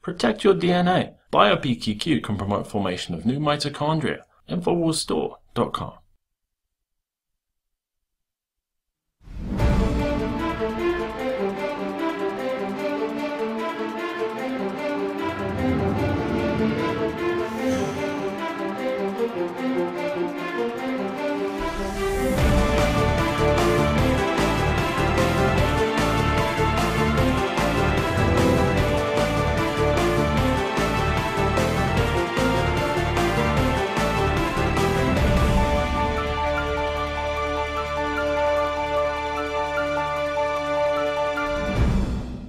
Protect your DNA. BioPQQ can promote formation of new mitochondria. Infowarsstore.com.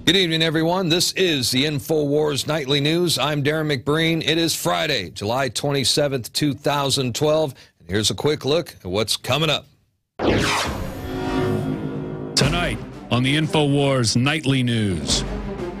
Good evening, everyone. This is the Infowars Nightly News. I'm Darren McBreen. It is Friday, July 27th, 2012. And here's a quick look at what's coming up. Tonight on the Infowars Nightly News,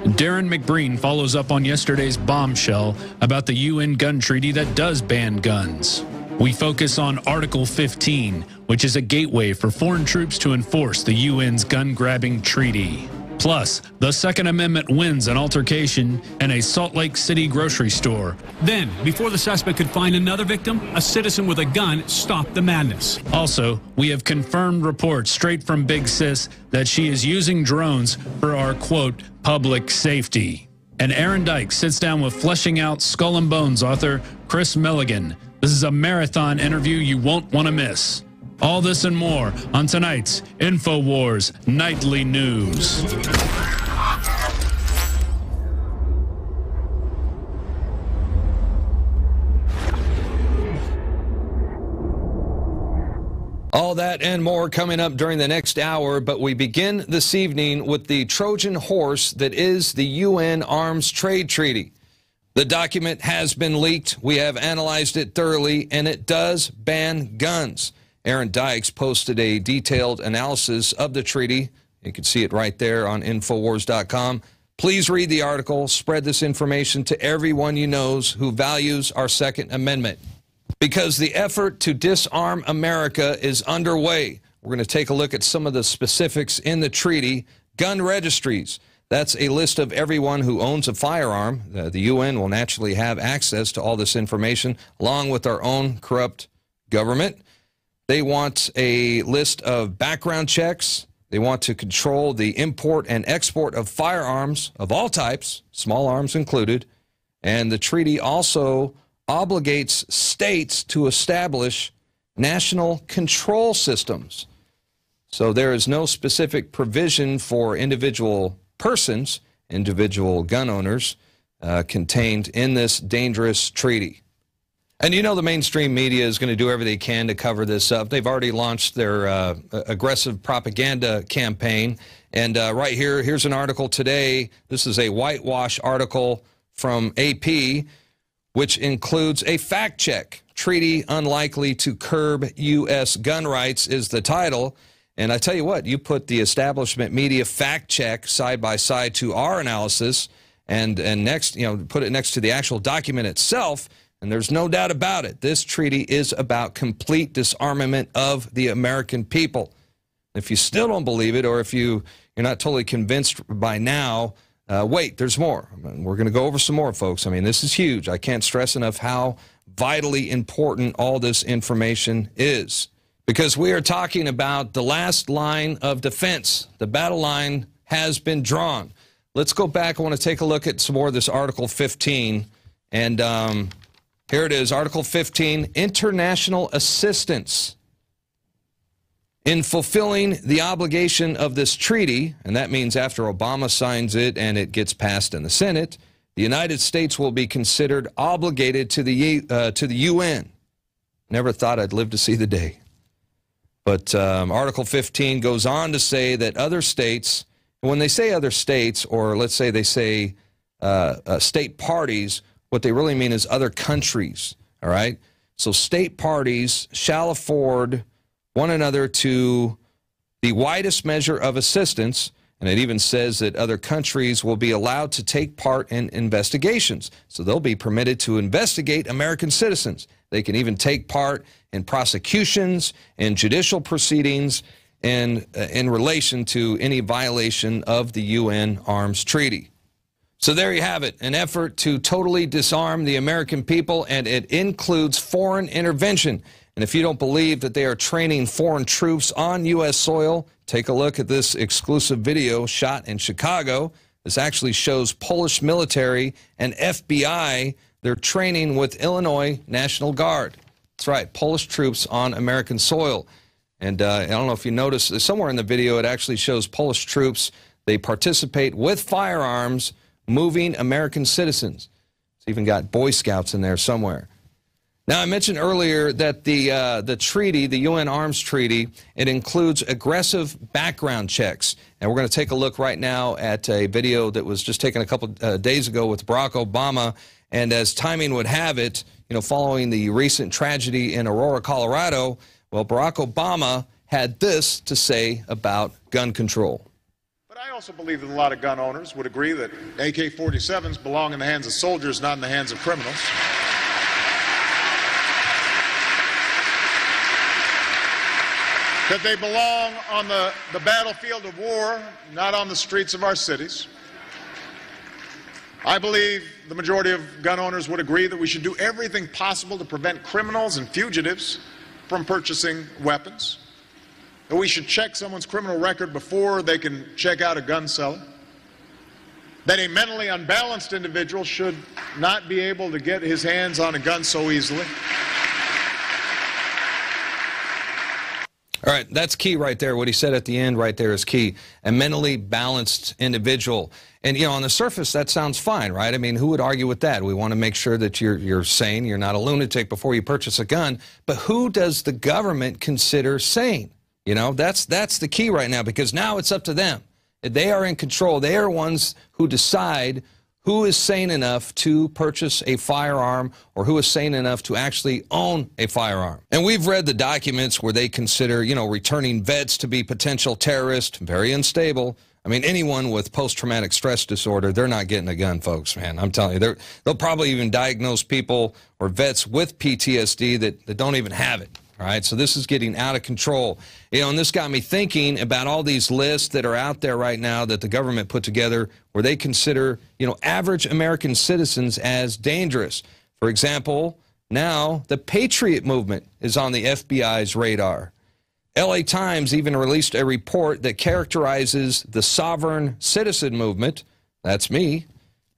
Darren McBreen follows up on yesterday's bombshell about the UN gun treaty that does ban guns. We focus on Article 15, which is a gateway for foreign troops to enforce the UN's gun-grabbing treaty. Plus, the Second Amendment wins an altercation in a Salt Lake City grocery store. Then, before the suspect could find another victim, a citizen with a gun stopped the madness. Also, we have confirmed reports straight from Big Sis that she is using drones for our, quote, public safety. And Aaron Dykes sits down with Fleshing Out Skull and Bones author Chris Milligan. This is a marathon interview you won't want to miss. All this and more on tonight's Infowars Nightly News. All that and more coming up during the next hour, but we begin this evening with the Trojan horse that is the UN Arms Trade Treaty. The document has been leaked. We have analyzed it thoroughly, and it does ban guns. Aaron Dykes posted a detailed analysis of the treaty. You can see it right there on Infowars.com. Please read the article. Spread this information to everyone you know who values our Second Amendment. Because the effort to disarm America is underway. We're going to take a look at some of the specifics in the treaty. Gun registries. That's a list of everyone who owns a firearm. The UN will naturally have access to all this information, along with our own corrupt government. They want a list of background checks. They want to control the import and export of firearms of all types, small arms included. And the treaty also obligates states to establish national control systems. So there is no specific provision for individual persons, individual gun owners, contained in this dangerous treaty. And you know the mainstream media is going to do everything they can to cover this up. They've already launched their aggressive propaganda campaign. And right here, here's an article today. This is a whitewash article from AP, which includes a fact check. Treaty unlikely to curb U.S. gun rights is the title. And I tell you what, you put the establishment media fact check side by side to our analysis and next, put it next to the actual document itself. And there's no doubt about it. This treaty is about complete disarmament of the American people. If you still don't believe it, or if you're not totally convinced by now, wait, there's more. We're going to go over some more, folks. I mean, this is huge. I can't stress enough how vitally important all this information is. Because we are talking about the last line of defense. The battle line has been drawn. Let's go back. I want to take a look at some more of this Article 15. And here it is, Article 15, international assistance. In fulfilling the obligation of this treaty, and that means after Obama signs it and it gets passed in the Senate, the United States will be considered obligated to the UN. Never thought I'd live to see the day. But Article 15 goes on to say that other states, and when they say other states, or let's say they say state parties, what they really mean is other countries, all right? So state parties shall afford one another to the widest measure of assistance, and it even says that other countries will be allowed to take part in investigations. So they'll be permitted to investigate American citizens. They can even take part in prosecutions and judicial proceedings in relation to any violation of the UN Arms Treaty. So there you have it, an effort to totally disarm the American people, and it includes foreign intervention. And if you don't believe that they are training foreign troops on U.S. soil, take a look at this exclusive video shot in Chicago. This actually shows Polish military and FBI. They're training with Illinois National Guard. That's right, Polish troops on American soil. And I don't know if you noticed, somewhere in the video it actually shows Polish troops. They participate with firearms moving American citizens. It's even got Boy Scouts in there somewhere. Now, I mentioned earlier that the treaty, the UN Arms Treaty, it includes aggressive background checks. And we're going to take a look right now at a video that was just taken a couple days ago with Barack Obama. And as timing would have it, you know, following the recent tragedy in Aurora, Colorado, well, Barack Obama had this to say about gun control. I also believe that a lot of gun owners would agree that AK-47s belong in the hands of soldiers, not in the hands of criminals. That they belong on the battlefield of war, not on the streets of our cities. I believe the majority of gun owners would agree that we should do everything possible to prevent criminals and fugitives from purchasing weapons. That we should check someone's criminal record before they can check out a gun seller. That a mentally unbalanced individual should not be able to get his hands on a gun so easily. All right, that's key right there. What he said at the end right there is key. A mentally balanced individual. And, you know, on the surface, that sounds fine, right? I mean, who would argue with that? We want to make sure that you're sane, you're not a lunatic before you purchase a gun. But who does the government consider sane? You know, that's the key right now, because now it's up to them. They are in control. They are ones who decide who is sane enough to purchase a firearm or who is sane enough to actually own a firearm. And we've read the documents where they consider, you know, returning vets to be potential terrorists, very unstable. I mean, anyone with post-traumatic stress disorder, they're not getting a gun, folks, man. I'm telling you, they'll probably even diagnose people or vets with PTSD that don't even have it. All right, so this is getting out of control. You know, and this got me thinking about all these lists that are out there right now that the government put together where they consider, you know, average American citizens as dangerous. For example, now the Patriot movement is on the FBI's radar. LA Times even released a report that characterizes the sovereign citizen movement, that's me,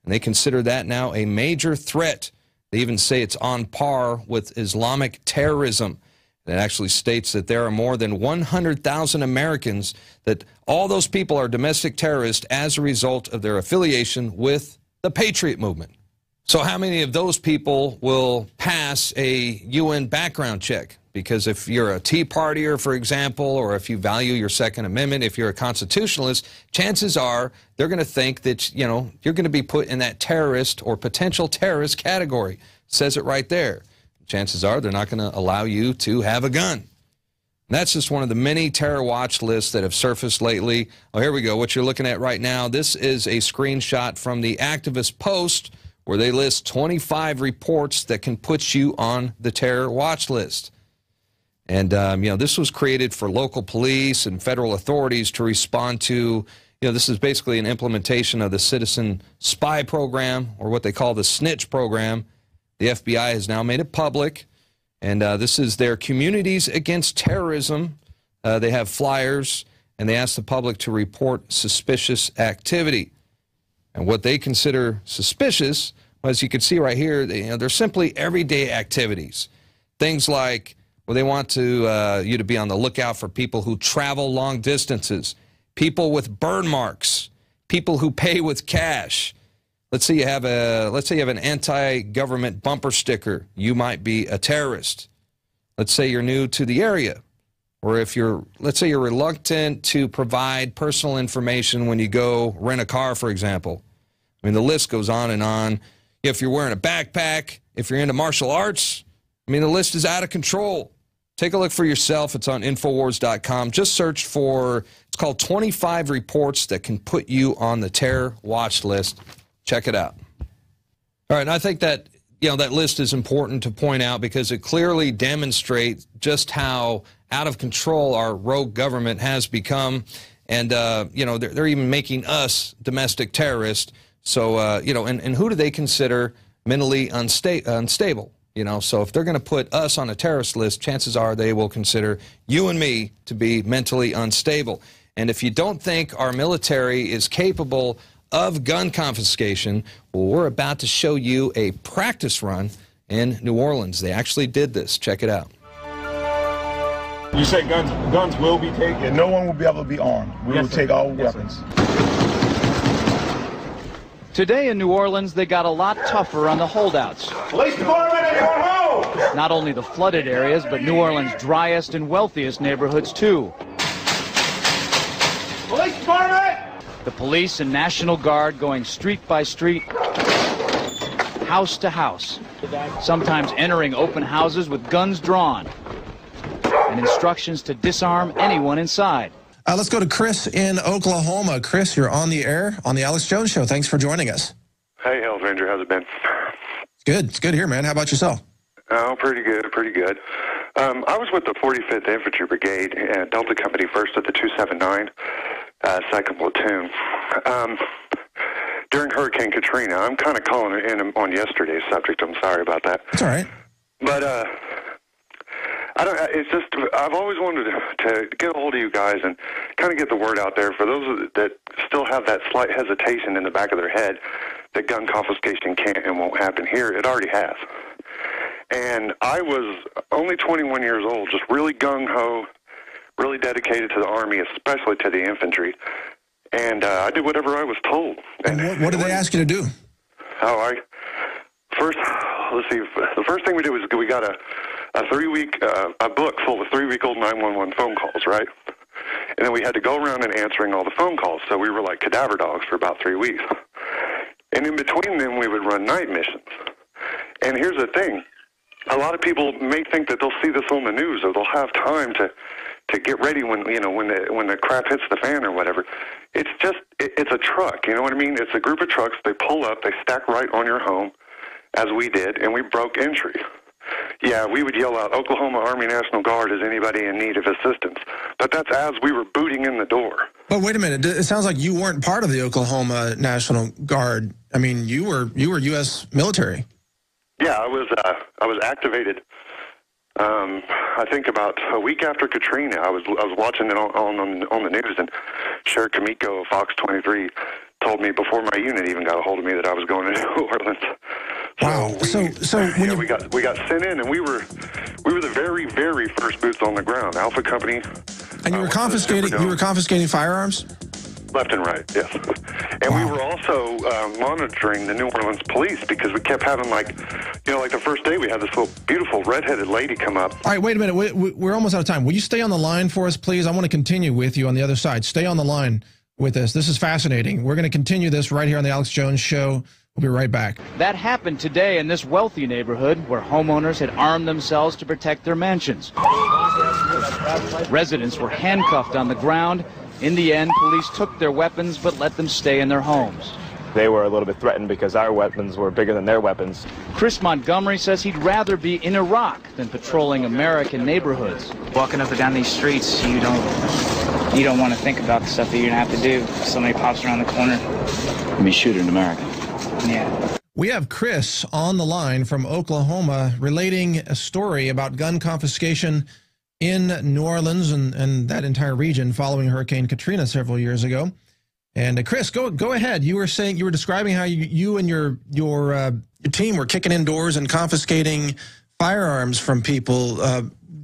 and they consider that now a major threat. They even say it's on par with Islamic terrorism. It actually states that there are more than 100,000 Americans, that all those people are domestic terrorists as a result of their affiliation with the Patriot movement. So how many of those people will pass a UN background check? Because if you're a Tea Partier, for example, or if you value your Second Amendment, if you're a constitutionalist, chances are they're going to think that, you know, you're going to be put in that terrorist or potential terrorist category. It says it right there. Chances are they're not going to allow you to have a gun. And that's just one of the many terror watch lists that have surfaced lately. Oh, here we go. What you're looking at right now, this is a screenshot from the Activist Post where they list 25 reports that can put you on the terror watch list. And, you know, this was created for local police and federal authorities to respond to, you know, this is basically an implementation of the Citizen Spy Program, or what they call the Snitch Program. The FBI has now made it public, and this is their Communities Against Terrorism. They have flyers, and they ask the public to report suspicious activity. And what they consider suspicious, as you can see right here, they're simply everyday activities. Things like, well, they want you to be on the lookout for people who travel long distances, people with burn marks, people who pay with cash. Let's say you have an anti-government bumper sticker. You might be a terrorist. Let's say you're new to the area, or let's say you're reluctant to provide personal information when you go rent a car, for example. I mean, the list goes on and on. If you're wearing a backpack, if you're into martial arts, I mean, the list is out of control. Take a look for yourself. It's on Infowars.com. Just search for, it's called 25 reports that can put you on the terror watch list. Check it out. All right, and I think that, you know, that list is important to point out because it clearly demonstrates just how out of control our rogue government has become. And, you know, they're even making us domestic terrorists So, you know, and who do they consider mentally unstable? You know, so if they're going to put us on a terrorist list, chances are they will consider you and me to be mentally unstable. And if you don't think our military is capable of gun confiscation, well, we're about to show you a practice run in New Orleans. They actually did this. Check it out. You said guns will be taken? Yeah, no one will be able to be armed. We will take all weapons. Today in New Orleans, they got a lot tougher on the holdouts. Police department at your home! Not only the flooded areas, but New Orleans' driest and wealthiest neighborhoods, too. Police department! The police and National Guard going street by street, house to house, sometimes entering open houses with guns drawn, and instructions to disarm anyone inside. Let's go to Chris in Oklahoma. Chris, you're on the air on the Alex Jones Show. Thanks for joining us. Hey, Hells Ranger, how's it been? It's good. It's good here, man. How about yourself? Oh, pretty good, pretty good. I was with the 45th Infantry Brigade, Delta Company, 1st of the 279, 2nd Platoon. During Hurricane Katrina, I'm kind of calling it in on yesterday's subject. I'm sorry about that. That's all right. But it's just, I've always wanted to get a hold of you guys and kind of get the word out there for those that still have that slight hesitation in the back of their head that gun confiscation can't and won't happen here. It already has. And I was only 21 years old, just really gung-ho, really dedicated to the Army, especially to the infantry. And I did whatever I was told. And what did they ask you to do? Oh, let's see, the first thing we did was we got a 3-week, a book full of 3-week-old 911 phone calls, right? And then we had to go around and answering all the phone calls. So we were like cadaver dogs for about 3 weeks. And in between them, we would run night missions. And here's the thing. A lot of people may think that they'll see this on the news or they'll have time to get ready when, you know, when the crap hits the fan or whatever. It's just, it's a truck, you know what I mean? It's a group of trucks. They pull up, they stack right on your home, as we did, and we broke entry. Yeah, we would yell out, Oklahoma Army National Guard, is anybody in need of assistance? But that's as we were booting in the door. But wait a minute, it sounds like you weren't part of the Oklahoma National Guard. I mean, you were U.S. military. Yeah, I was activated. I think about a week after Katrina, I was watching it on the news, and Sheriff Kamiko of Fox 23 told me before my unit even got a hold of me that I was going to New Orleans. Wow. So we got sent in, and we were the very, very first boots on the ground. Alpha Company. And you were confiscating firearms? Left and right, yes. And we were also monitoring the New Orleans police because we kept having, like the first day we had this little beautiful redheaded lady come up. All right, wait a minute. We're almost out of time. Will you stay on the line for us, please? I want to continue with you on the other side. Stay on the line with us. This is fascinating. We're going to continue this right here on the Alex Jones Show. We'll be right back. That happened today in this wealthy neighborhood where homeowners had armed themselves to protect their mansions. Residents were handcuffed on the ground. In the end, police took their weapons but let them stay in their homes. They were a little bit threatened because our weapons were bigger than their weapons. Chris Montgomery says he'd rather be in Iraq than patrolling American neighborhoods. Walking up and down these streets, you don't want to think about the stuff that you're going to have to do if somebody pops around the corner. Be shooting American. Yeah. We have Chris on the line from Oklahoma relating a story about gun confiscation in New Orleans and that entire region following Hurricane Katrina several years ago. And Chris, go ahead. You were describing how you and your team were kicking in doors and confiscating firearms from people.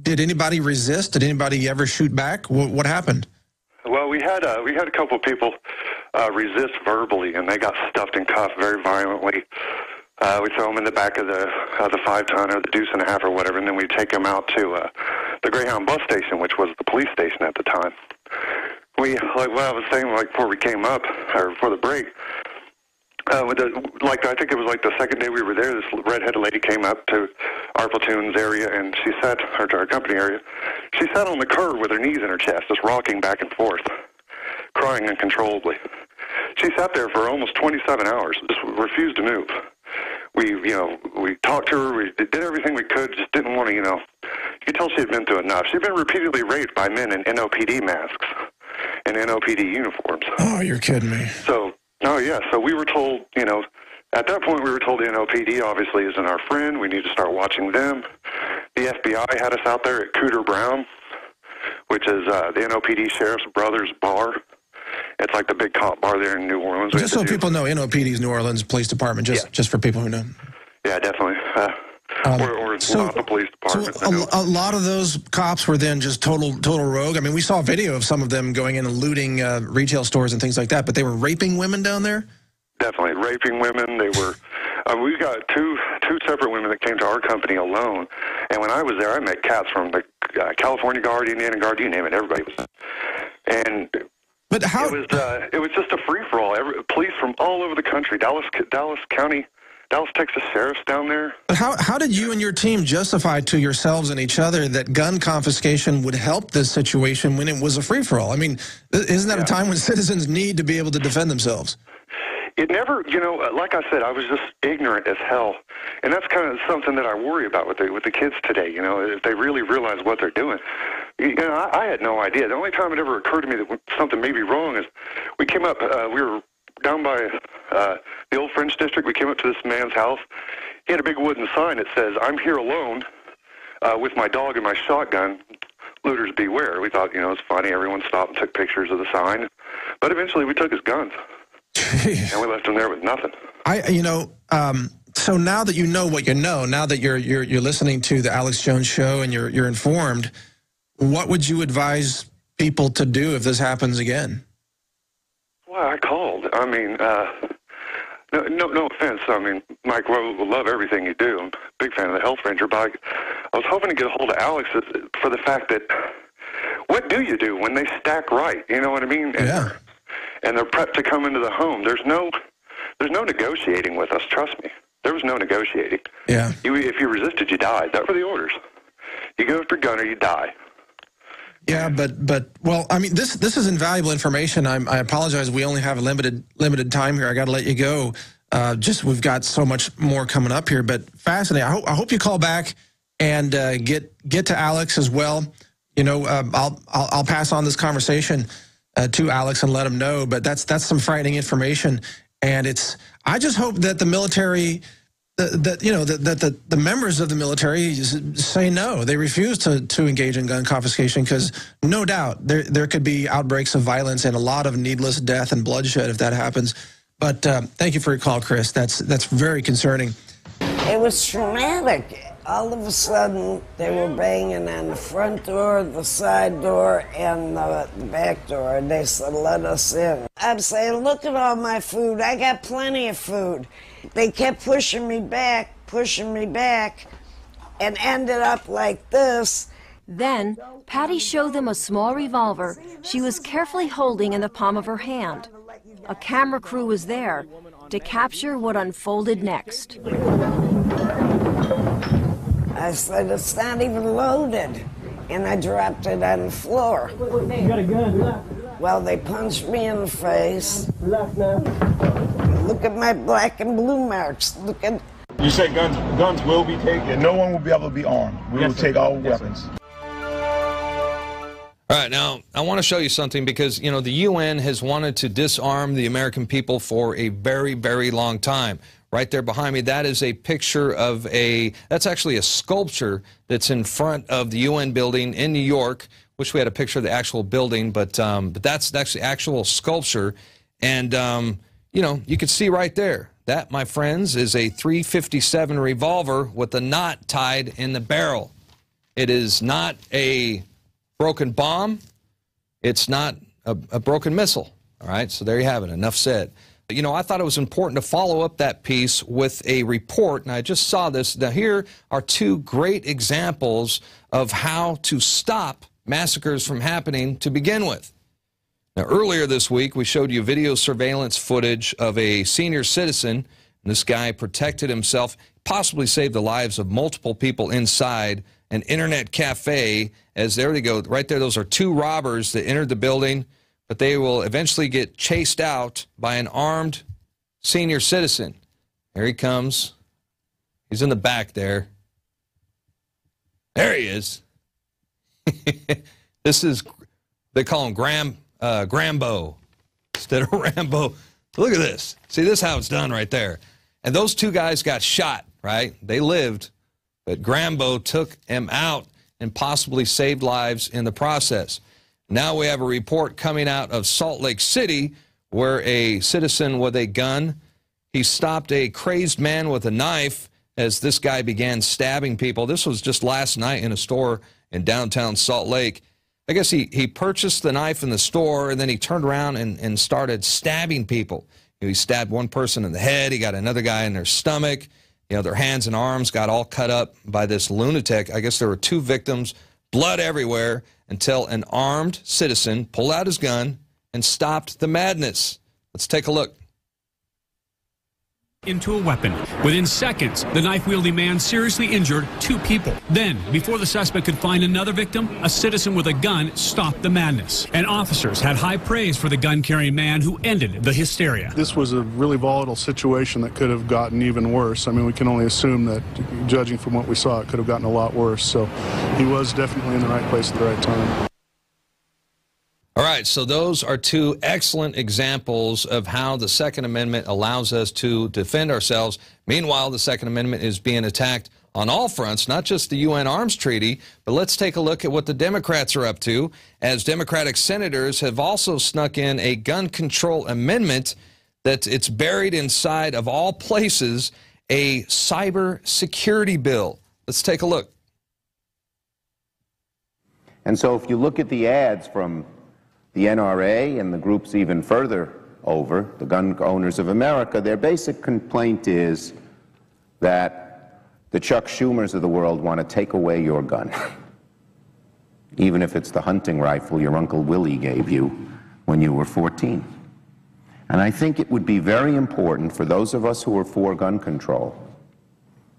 Did anybody resist? Did anybody ever shoot back? What happened? Well, we had a couple of people resist verbally, and they got stuffed and cuffed very violently. We throw them in the back of the 5-ton or the deuce and a half or whatever, and then we take them out to the Greyhound bus station, which was the police station at the time. Like what I was saying, before we came up, or before the break, I think it was like the second day we were there, this redheaded lady came up to our platoon's area, and she sat, or to our company area, she sat on the curb with her knees in her chest, just rocking back and forth, crying uncontrollably. She sat there for almost 27 hours, just refused to move. We talked to her, we did everything we could, just didn't want to, you could tell she had been through enough. She'd been repeatedly raped by men in NOPD masks and NOPD uniforms. Oh, you're kidding me. So Oh, yeah. So we were told, you know, at that point we were told the NOPD obviously isn't our friend. We need to start watching them. The FBI had us out there at Cooter Brown, which is the NOPD Sheriff's Brothers Bar. It's like the big cop bar there in New Orleans. Just so people know, NOPD's New Orleans Police Department, just for people who know. Yeah, definitely. Or it's not the police department. So a lot of those cops were then just total rogue. I mean, we saw a video of some of them going in and looting retail stores and things like that, but they were raping women down there? Definitely. Raping women. They were... we got two separate women that came to our company alone, and when I was there, I met cats from the California Guard, Indiana Guard, you name it, everybody was... And... But how... It was just a free-for-all. Police from all over the country, Dallas County... Dallas, Texas sheriffs down there. But how did you and your team justify to yourselves and each other that gun confiscation would help this situation when it was a free-for-all? I mean, isn't that a time when citizens need to be able to defend themselves? It never, you know, like I said, I was just ignorant as hell. And that's kind of something that I worry about with the kids today, you know, if they really realize what they're doing. You know, I had no idea. The only time it ever occurred to me that something may be wrong is we came up, we were down by the old French district. We came up to this man's house. He had a big wooden sign that says, "I'm here alone with my dog and my shotgun. Looters beware." We thought, you know, it's funny. Everyone stopped and took pictures of the sign. But eventually we took his guns. And we left him there with nothing. So now that you know what you know, now that you're listening to the Alex Jones Show and you're informed, what would you advise people to do if this happens again? Well, I called. I mean, no offense. I mean, Mike, we love everything you do. I'm a big fan of the Health Ranger, but I was hoping to get a hold of Alex for the fact that what do you do when they stack right? You know what I mean? Yeah. And they're prepped to come into the home. There's no negotiating with us. Trust me. There was no negotiating. Yeah. If you resisted, you died. That were the orders. You go after gun or you die. Yeah, but well, I mean, this is invaluable information. I apologize. We only have a limited time here. I got to let you go. We've got so much more coming up here, but fascinating. I hope you call back and get to Alex as well. You know, I'll pass on this conversation to Alex and let him know. But that's some frightening information, and I just hope that the military. That the members of the military say no. They refuse to engage in gun confiscation because no doubt there could be outbreaks of violence and a lot of needless death and bloodshed if that happens. But thank you for your call, Chris. That's very concerning. It was traumatic. All of a sudden, they were banging on the front door, the side door, and the back door. And they said, "Let us in." I'm saying, "Look at all my food. I got plenty of food." They kept pushing me back, and ended up like this. Then, Patty showed them a small revolver she was carefully holding in the palm of her hand. A camera crew was there to capture what unfolded next. I said, "It's not even loaded." And I dropped it on the floor. You got a gun? Well, they punched me in the face. Look at my black and blue marks. Look at... You said guns will be taken? Yeah, no one will be able to be armed. We will take all weapons. All right, now, I want to show you something because, you know, the UN has wanted to disarm the American people for a very, very long time. Right there behind me, that is a picture of that's actually a sculpture that's in front of the UN building in New York. Wish we had a picture of the actual building, but that's the actual sculpture. And, you know, you can see right there, that, my friends, is a .357 revolver with a knot tied in the barrel. It is not a broken bomb. It's not a broken missile. All right, so there you have it. Enough said. You know, I thought it was important to follow up that piece with a report, and I just saw this. Now, here are two great examples of how to stop massacres from happening to begin with. Now, earlier this week, we showed you video surveillance footage of a senior citizen. And this guy protected himself, possibly saved the lives of multiple people inside an internet cafe. As there they go, right there, those are two robbers that entered the building, but they will eventually get chased out by an armed senior citizen. Here he comes. He's in the back there. There he is. This is, they call him Grambo instead of Rambo. Look at this. See, this is how it's done right there. And those two guys got shot, right? They lived, but Grambo took him out and possibly saved lives in the process. Now we have a report coming out of Salt Lake City where a citizen with a gun, he stopped a crazed man with a knife as this guy began stabbing people. This was just last night in a store in downtown Salt Lake. I guess he purchased the knife in the store, and then he turned around and started stabbing people. He stabbed one person in the head. He got another guy in their stomach. You know, their hands and arms got all cut up by this lunatic. I guess there were 2 victims, blood everywhere, until an armed citizen pulled out his gun and stopped the madness. Let's take a look. Into a weapon. Within seconds, the knife-wielding man seriously injured 2 people. Then, before the suspect could find another victim, a citizen with a gun stopped the madness. And officers had high praise for the gun-carrying man who ended the hysteria. This was a really volatile situation that could have gotten even worse. I mean, we can only assume that, judging from what we saw, it could have gotten a lot worse. So he was definitely in the right place at the right time. All right, so those are 2 excellent examples of how the Second Amendment allows us to defend ourselves. Meanwhile, the Second Amendment is being attacked on all fronts, not just the UN Arms Treaty, but let's take a look at what the Democrats are up to, as Democratic senators have also snuck in a gun control amendment that it's buried inside, of all places, a cyber security bill. Let's take a look. And so if you look at the ads from the NRA and the groups even further over, the Gun Owners of America, their basic complaint is that the Chuck Schumers of the world want to take away your gun, even if it's the hunting rifle your Uncle Willie gave you when you were 14. And I think it would be very important for those of us who are for gun control,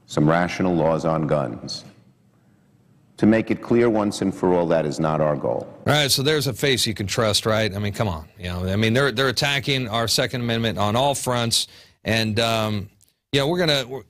some rational laws on guns, to make it clear once and for all that is not our goal. All right, so there's a face you can trust, right? I mean, come on. You know, I mean, they're attacking our Second Amendment on all fronts, and yeah, we're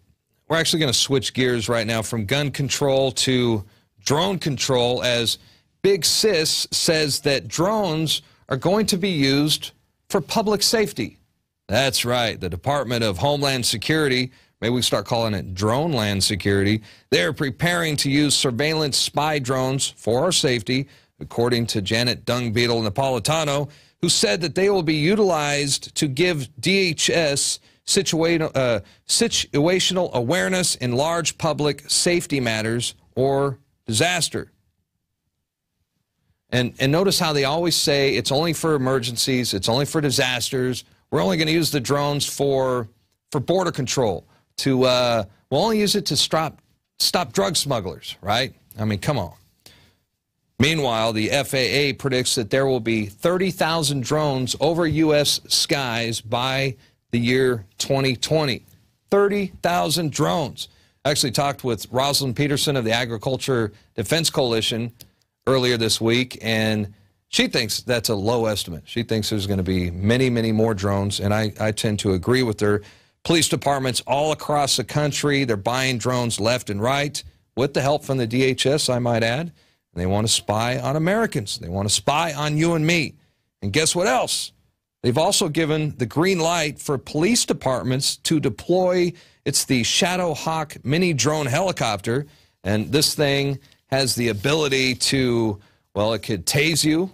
actually gonna switch gears right now from gun control to drone control, as Big Sis says that drones are going to be used for public safety. That's right, the Department of Homeland Security, maybe we start calling it Drone Land Security, they're preparing to use surveillance spy drones for our safety, according to Janet Dung-Beetle Napolitano, who said that they will be utilized to give DHS situational awareness in large public safety matters or disaster. And notice how they always say it's only for emergencies, it's only for disasters, we're only going to use the drones for border control. We'll only use it to stop drug smugglers, right? I mean, come on. Meanwhile, the FAA predicts that there will be 30,000 drones over U.S. skies by the year 2020. 30,000 drones. I actually talked with Rosalind Peterson of the Agriculture Defense Coalition earlier this week, and she thinks that's a low estimate. She thinks there's going to be many, many more drones, and I tend to agree with her. Police departments all across the country, they're buying drones left and right, with the help from the DHS, I might add. And they want to spy on Americans. They want to spy on you and me. And guess what else? They've also given the green light for police departments to deploy, it's the Shadow Hawk mini drone helicopter, and this thing has the ability to, well, it could tase you.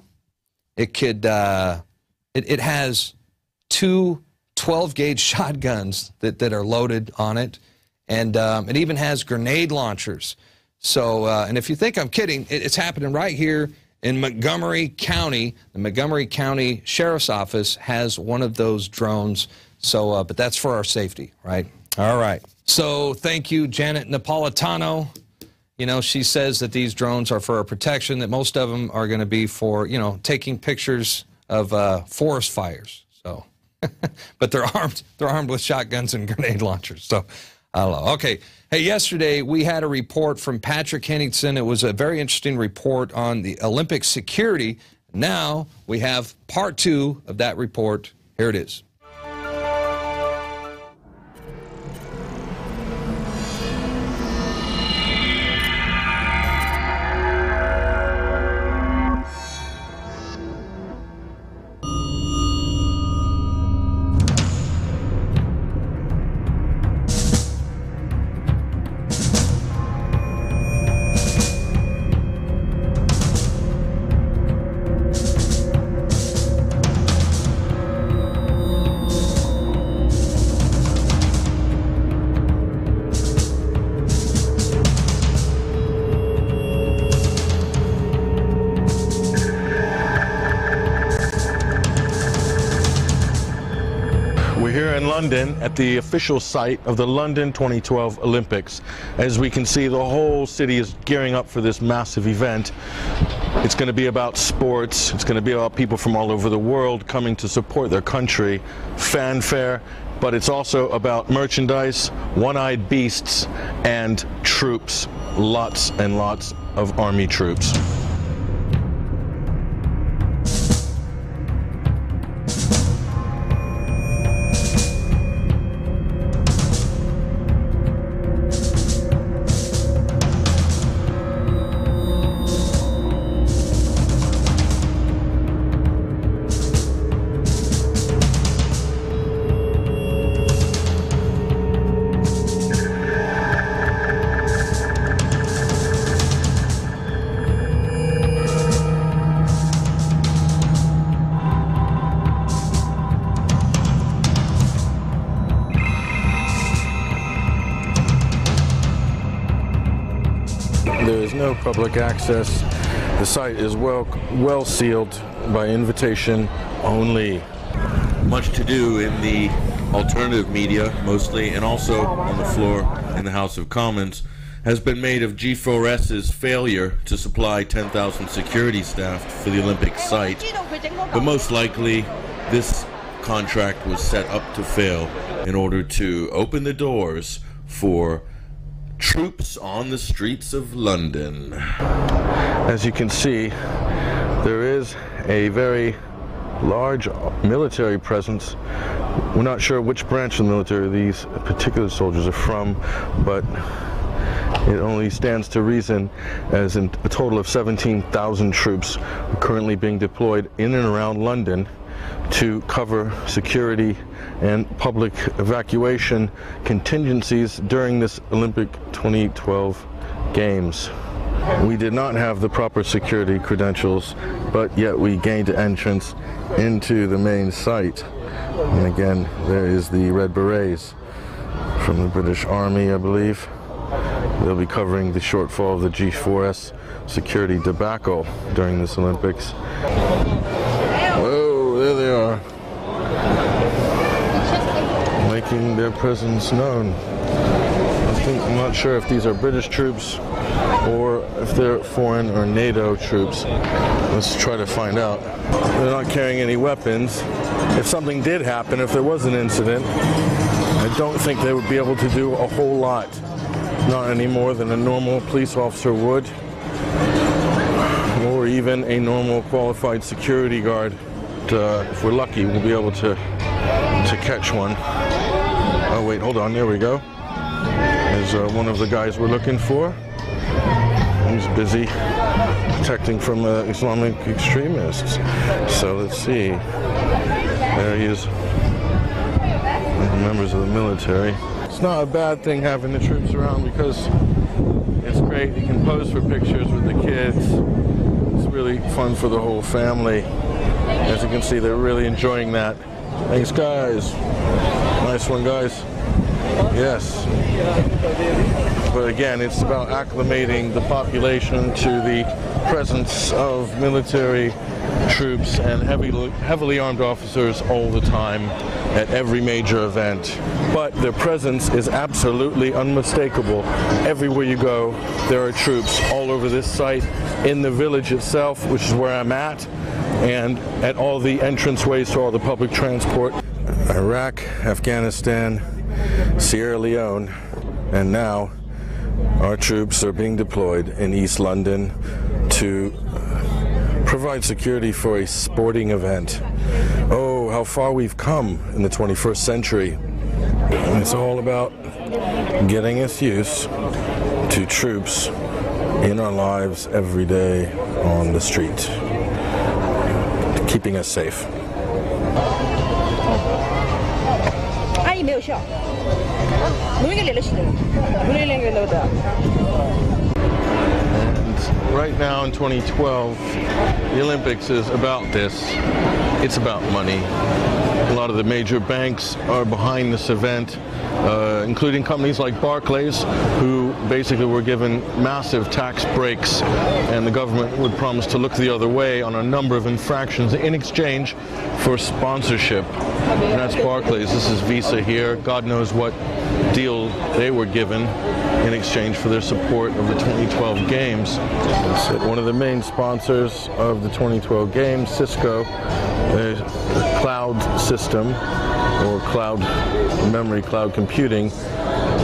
It could, it has 2 12-gauge shotguns that are loaded on it, and it even has grenade launchers. So, and if you think I'm kidding, it's happening right here in Montgomery County. The Montgomery County Sheriff's Office has one of those drones. So, but that's for our safety, right? All right. So thank you, Janet Napolitano. You know, she says that these drones are for our protection, that most of them are going to be for, you know, taking pictures of forest fires. So, but they're armed with shotguns and grenade launchers. So, I don't know. Okay. Hey, yesterday we had a report from Patrick Henningsen. It was a very interesting report on the Olympic security. Now we have part 2 of that report. Here it is. London at the official site of the London 2012 Olympics. As we can see, the whole city is gearing up for this massive event. It's going to be about sports. It's going to be about people from all over the world coming to support their country, fanfare, but it's also about merchandise, one-eyed beasts, and troops. Lots and lots of army troops. There is no public access. The site is well sealed by invitation only. Much to do in the alternative media, mostly, and also on the floor in the House of Commons, has been made of G4S's failure to supply 10,000 security staff for the Olympic site. But most likely, this contract was set up to fail in order to open the doors for troops on the streets of London. As you can see, there is a very large military presence. We're not sure which branch of the military these particular soldiers are from, but it only stands to reason as in a total of 17,000 troops are currently being deployed in and around London to cover security and public evacuation contingencies during this Olympic 2012 Games. We did not have the proper security credentials, but yet we gained entrance into the main site. And again, there is the Red Berets from the British Army, I believe. They'll be covering the shortfall of the G4S security debacle during this Olympics. Whoa, there they are, making their presence known. I'm not sure if these are British troops or if they're foreign or NATO troops. Let's try to find out. They're not carrying any weapons. If something did happen, if there was an incident, I don't think they would be able to do a whole lot. Not any more than a normal police officer would, or even a normal qualified security guard. If we're lucky, we'll be able to catch one. Oh wait, hold on, there we go. There's one of the guys we're looking for. He's busy protecting from Islamic extremists. So let's see. There he is. Members of the military. It's not a bad thing having the troops around because it's great. You can pose for pictures with the kids. It's really fun for the whole family. As you can see, they're really enjoying that. Thanks, guys. Nice one, guys. Yes. But again, it's about acclimating the population to the presence of military troops and heavily armed officers all the time at every major event. But their presence is absolutely unmistakable. Everywhere you go, there are troops all over this site, in the village itself, which is where I'm at, and at all the entranceways to all the public transport. Iraq, Afghanistan, Sierra Leone, and now our troops are being deployed in East London to provide security for a sporting event. Oh, how far we've come in the 21st century. And it's all about getting us used to troops in our lives every day on the street, keeping us safe. And right now in 2012, the Olympics is about this. It's about money. A lot of the major banks are behind this event. including companies like Barclays, who basically were given massive tax breaks, and the government would promise to look the other way on a number of infractions in exchange for sponsorship. And that's Barclays. This is Visa here. God knows what deal they were given in exchange for their support of the 2012 games. One of the main sponsors of the 2012 games, Cisco, the cloud system, or cloud memory, cloud computing,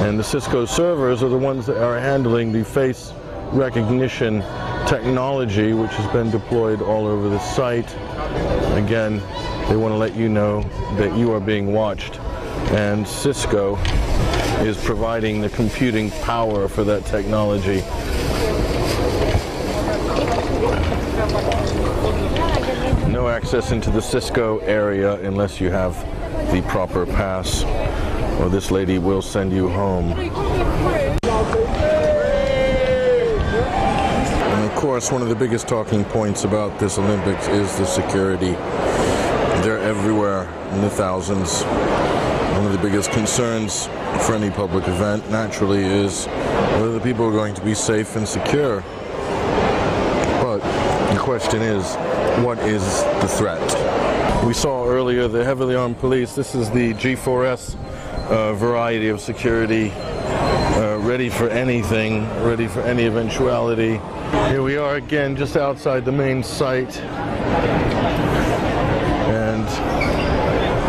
and the Cisco servers are the ones that are handling the face recognition technology, which has been deployed all over the site. Again, they want to let you know that you are being watched, and Cisco is providing the computing power for that technology. No access into the Cisco area unless you have the proper pass, or this lady will send you home. And of course, one of the biggest talking points about this Olympics is the security. They're everywhere in the thousands. One of the biggest concerns for any public event, naturally, is whether the people are going to be safe and secure. But the question is, what is the threat? We saw earlier the heavily armed police. This is the G4S variety of security, ready for anything, ready for any eventuality. Here we are again, just outside the main site. And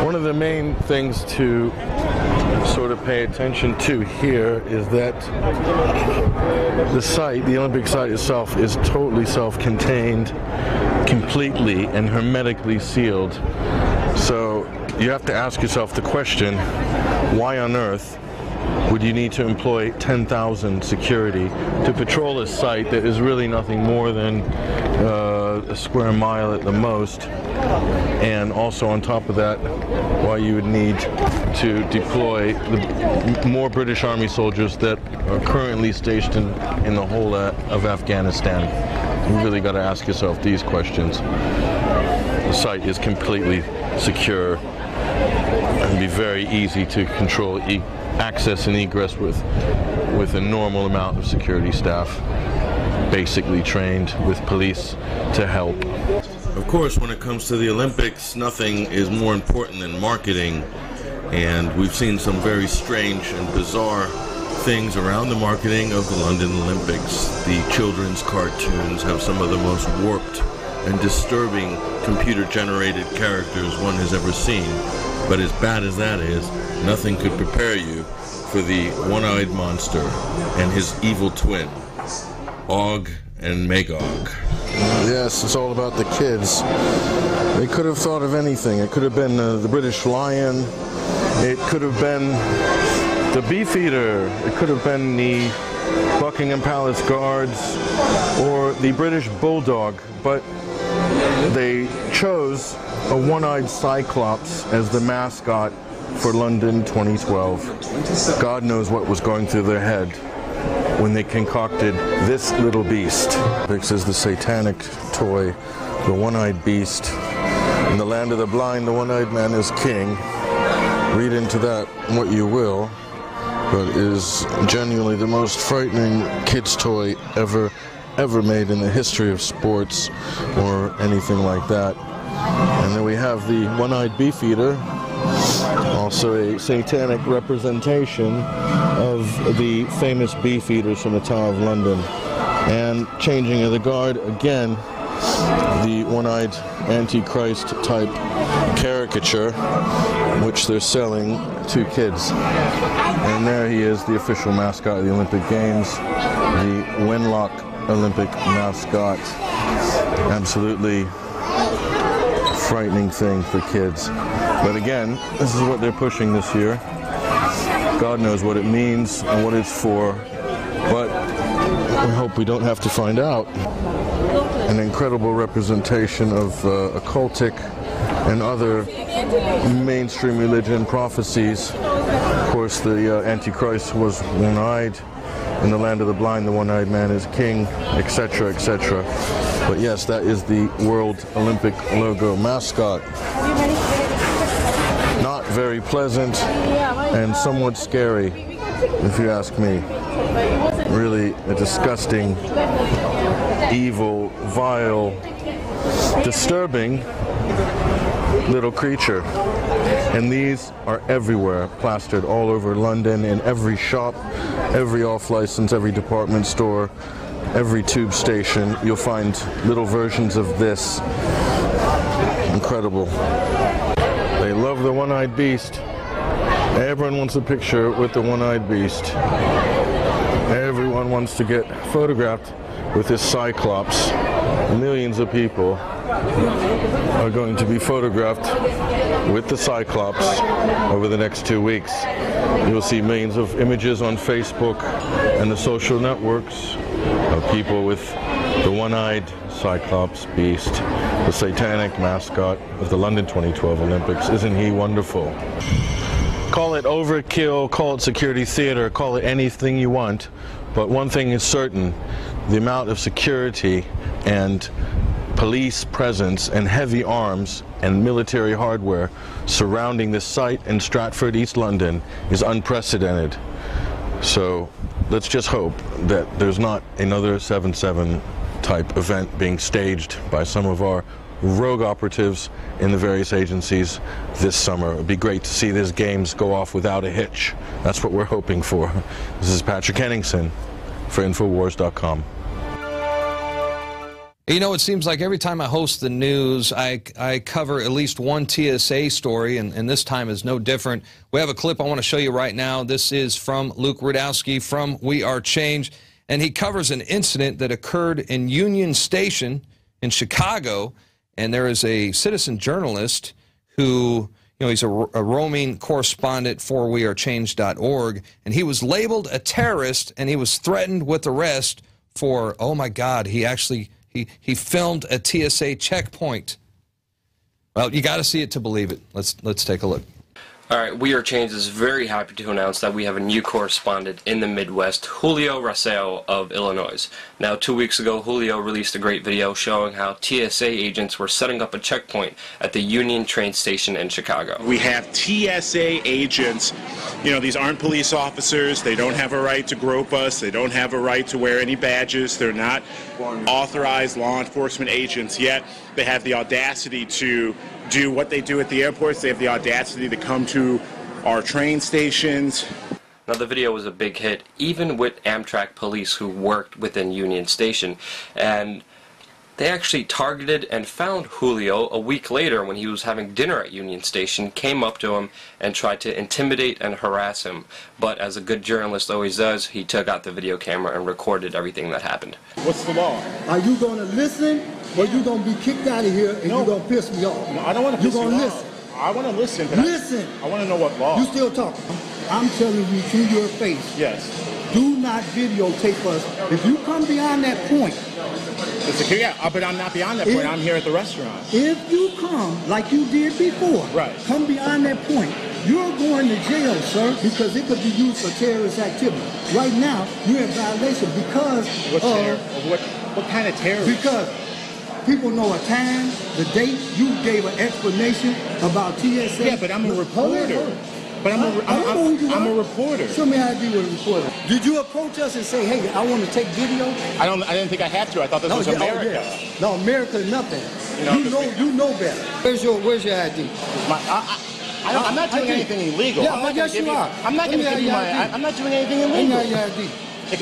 one of the main things to sort of pay attention to here is that the site, the Olympic site itself, is totally self-contained, completely and hermetically sealed. So you have to ask yourself the question, why on earth would you need to employ 10,000 security to patrol a site that is really nothing more than a square mile at the most? And also on top of that, why you would need to deploy the more British Army soldiers that are currently stationed in the whole of Afghanistan. You really got to ask yourself these questions. The site is completely secure and be very easy to control access and egress with a normal amount of security staff, basically trained with police to help. Of course, when it comes to the Olympics, nothing is more important than marketing, and we've seen some very strange and bizarre things around the marketing of the London Olympics. The children's cartoons have some of the most warped and disturbing computer-generated characters one has ever seen. But as bad as that is, nothing could prepare you for the one-eyed monster and his evil twin, Og and Magog. Yes, it's all about the kids. They could have thought of anything. It could have been the British Lion. It could have been the Beefeater. It could have been the Buckingham Palace Guards or the British Bulldog. But they chose a one-eyed Cyclops as the mascot for London 2012. God knows what was going through their head when they concocted this little beast. This is the satanic toy, the one-eyed beast. In the land of the blind, the one-eyed man is king. Read into that what you will, but it is genuinely the most frightening kids' toy ever made in the history of sports or anything like that. And then we have the one-eyed Beefeater, also a satanic representation of the famous Beefeaters from the Tower of London. And changing of the guard, again, the one-eyed Antichrist type caricature, which they're selling to kids. And there he is, the official mascot of the Olympic Games, the Wenlock Olympic mascot. Absolutely frightening thing for kids. But again, this is what they're pushing this year. God knows what it means and what it's for, but we hope we don't have to find out. An incredible representation of occultic and other mainstream religion prophecies. Of course, the Antichrist was one-eyed. In the land of the blind, the one-eyed man is king, etc., etc. But yes, that is the World Olympic logo mascot. Not very pleasant and somewhat scary, if you ask me. Really a disgusting, evil, vile, disturbing little creature. And these are everywhere, plastered all over London, in every shop, every off-license, every department store, every tube station. You'll find little versions of this. Incredible. They love the one-eyed beast. Everyone wants a picture with the one-eyed beast. Everyone wants to get photographed with this Cyclops. Millions of people are going to be photographed with the Cyclops over the next 2 weeks. You'll see millions of images on Facebook and the social networks of people with the one-eyed Cyclops beast, the satanic mascot of the London 2012 Olympics. Isn't he wonderful? Call it overkill, call it security theater, call it anything you want, but one thing is certain: the amount of security and police presence and heavy arms and military hardware surrounding this site in Stratford, East London is unprecedented. So let's just hope that there's not another 7/7 type event being staged by some of our rogue operatives in the various agencies this summer. It would be great to see these games go off without a hitch. That's what we're hoping for. This is Patrick Henningsen for Infowars.com. You know, it seems like every time I host the news, I cover at least one TSA story, and this time is no different. We have a clip I want to show you right now. This is from Luke Rudowski from We Are Change, and he covers an incident that occurred in Union Station in Chicago, and there is a citizen journalist who, you know, he's a roaming correspondent for wearechange.org, and he was labeled a terrorist, and he was threatened with arrest for, oh my God, he filmed a TSA checkpoint. Well, you got to see it to believe it. Let's take a look. All right, We Are Change is very happy to announce that we have a new correspondent in the Midwest, Julio Raseo of Illinois. Now, 2 weeks ago, Julio released a great video showing how TSA agents were setting up a checkpoint at the Union train station in Chicago. We have TSA agents. You know, these aren't police officers. They don't have a right to grope us. They don't have a right to wear any badges. They're not authorized law enforcement agents, yet they have the audacity to do what they do at the airports. They have the audacity to come to our train stations. Now, the video was a big hit, even with Amtrak police who worked within Union Station, and they actually targeted and found Julio a week later when he was having dinner at Union Station, came up to him and tried to intimidate and harass him. But as a good journalist always does, he took out the video camera and recorded everything that happened. What's the law? Are you going to listen, or you going to be kicked out of here and you're going to piss me off? No, I don't want to piss you off. You're going to listen. I want to listen. Listen. I want to know what law. You still talking. I'm telling you to your face. Yes. Do not videotape us. If you come beyond that point. But I'm not beyond that point. I'm here at the restaurant. If you come like you did before, right, come beyond that point, you're going to jail, sir, because it could be used for terrorist activity. Right now, you're in violation because what kind of terrorism? Because people know a time, the date. You gave an explanation about TSA. Yeah, but I'm a reporter. But I'm a reporter. Show me ID with a reporter. Did you approach us and say, "Hey, I want to take video"? I didn't think I had to. I thought this was America. Oh, yeah. No, America, nothing. You know better. Where's your ID? I'm not doing anything illegal. Yeah, yes you are. I'm not going to give you my. I'm not doing anything illegal. Give me your ID.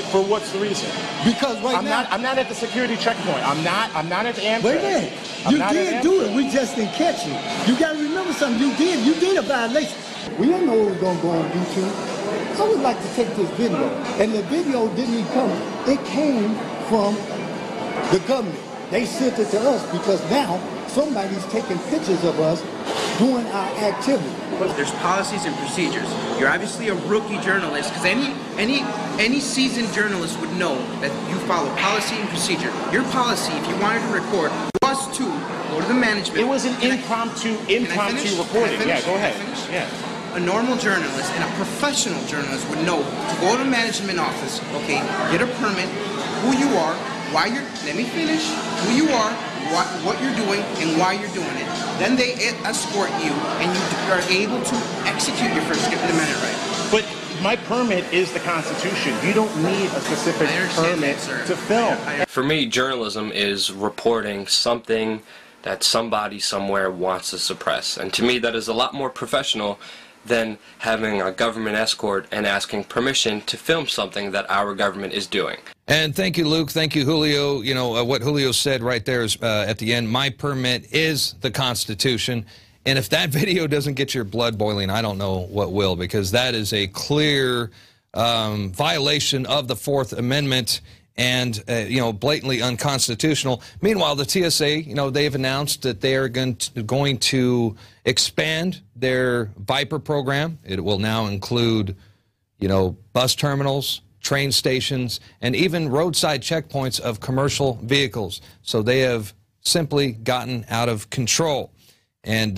For what's the reason? Because right now I'm not at the security checkpoint. I'm not at the Amtrak. Wait a minute. You did do it. We just didn't catch you. You got to remember something. You did a violation. We don't know what was going to go on YouTube. I would like to take this video. And the video didn't even come. It came from the government. They sent it to us because now somebody's taking pictures of us doing our activity. There's policies and procedures. You're obviously a rookie journalist because any seasoned journalist would know that you follow policy and procedure. Your policy, if you wanted to record, was to go to the management. It was an impromptu recording. Yeah, go ahead. Yeah. A normal journalist and a professional journalist would know to go to the management office, okay, get a permit, who you are, why you're, let me finish, who you are, what you're doing and why you're doing it. Then they escort you, and you are able to execute your First Amendment right. But my permit is the Constitution. You don't need a specific permit to film. For me, journalism is reporting something that somebody somewhere wants to suppress. And to me, that is a lot more professional than having a government escort and asking permission to film something that our government is doing. And thank you, Luke. Thank you, Julio. You know, what Julio said right there is at the end, my permit is the Constitution. And if that video doesn't get your blood boiling, I don't know what will, because that is a clear violation of the Fourth Amendment and, you know, blatantly unconstitutional. Meanwhile, the TSA, you know, they've announced that they are going to expand their Viper program. It will now include, you know, bus terminals, train stations, and even roadside checkpoints of commercial vehicles. So they have simply gotten out of control. And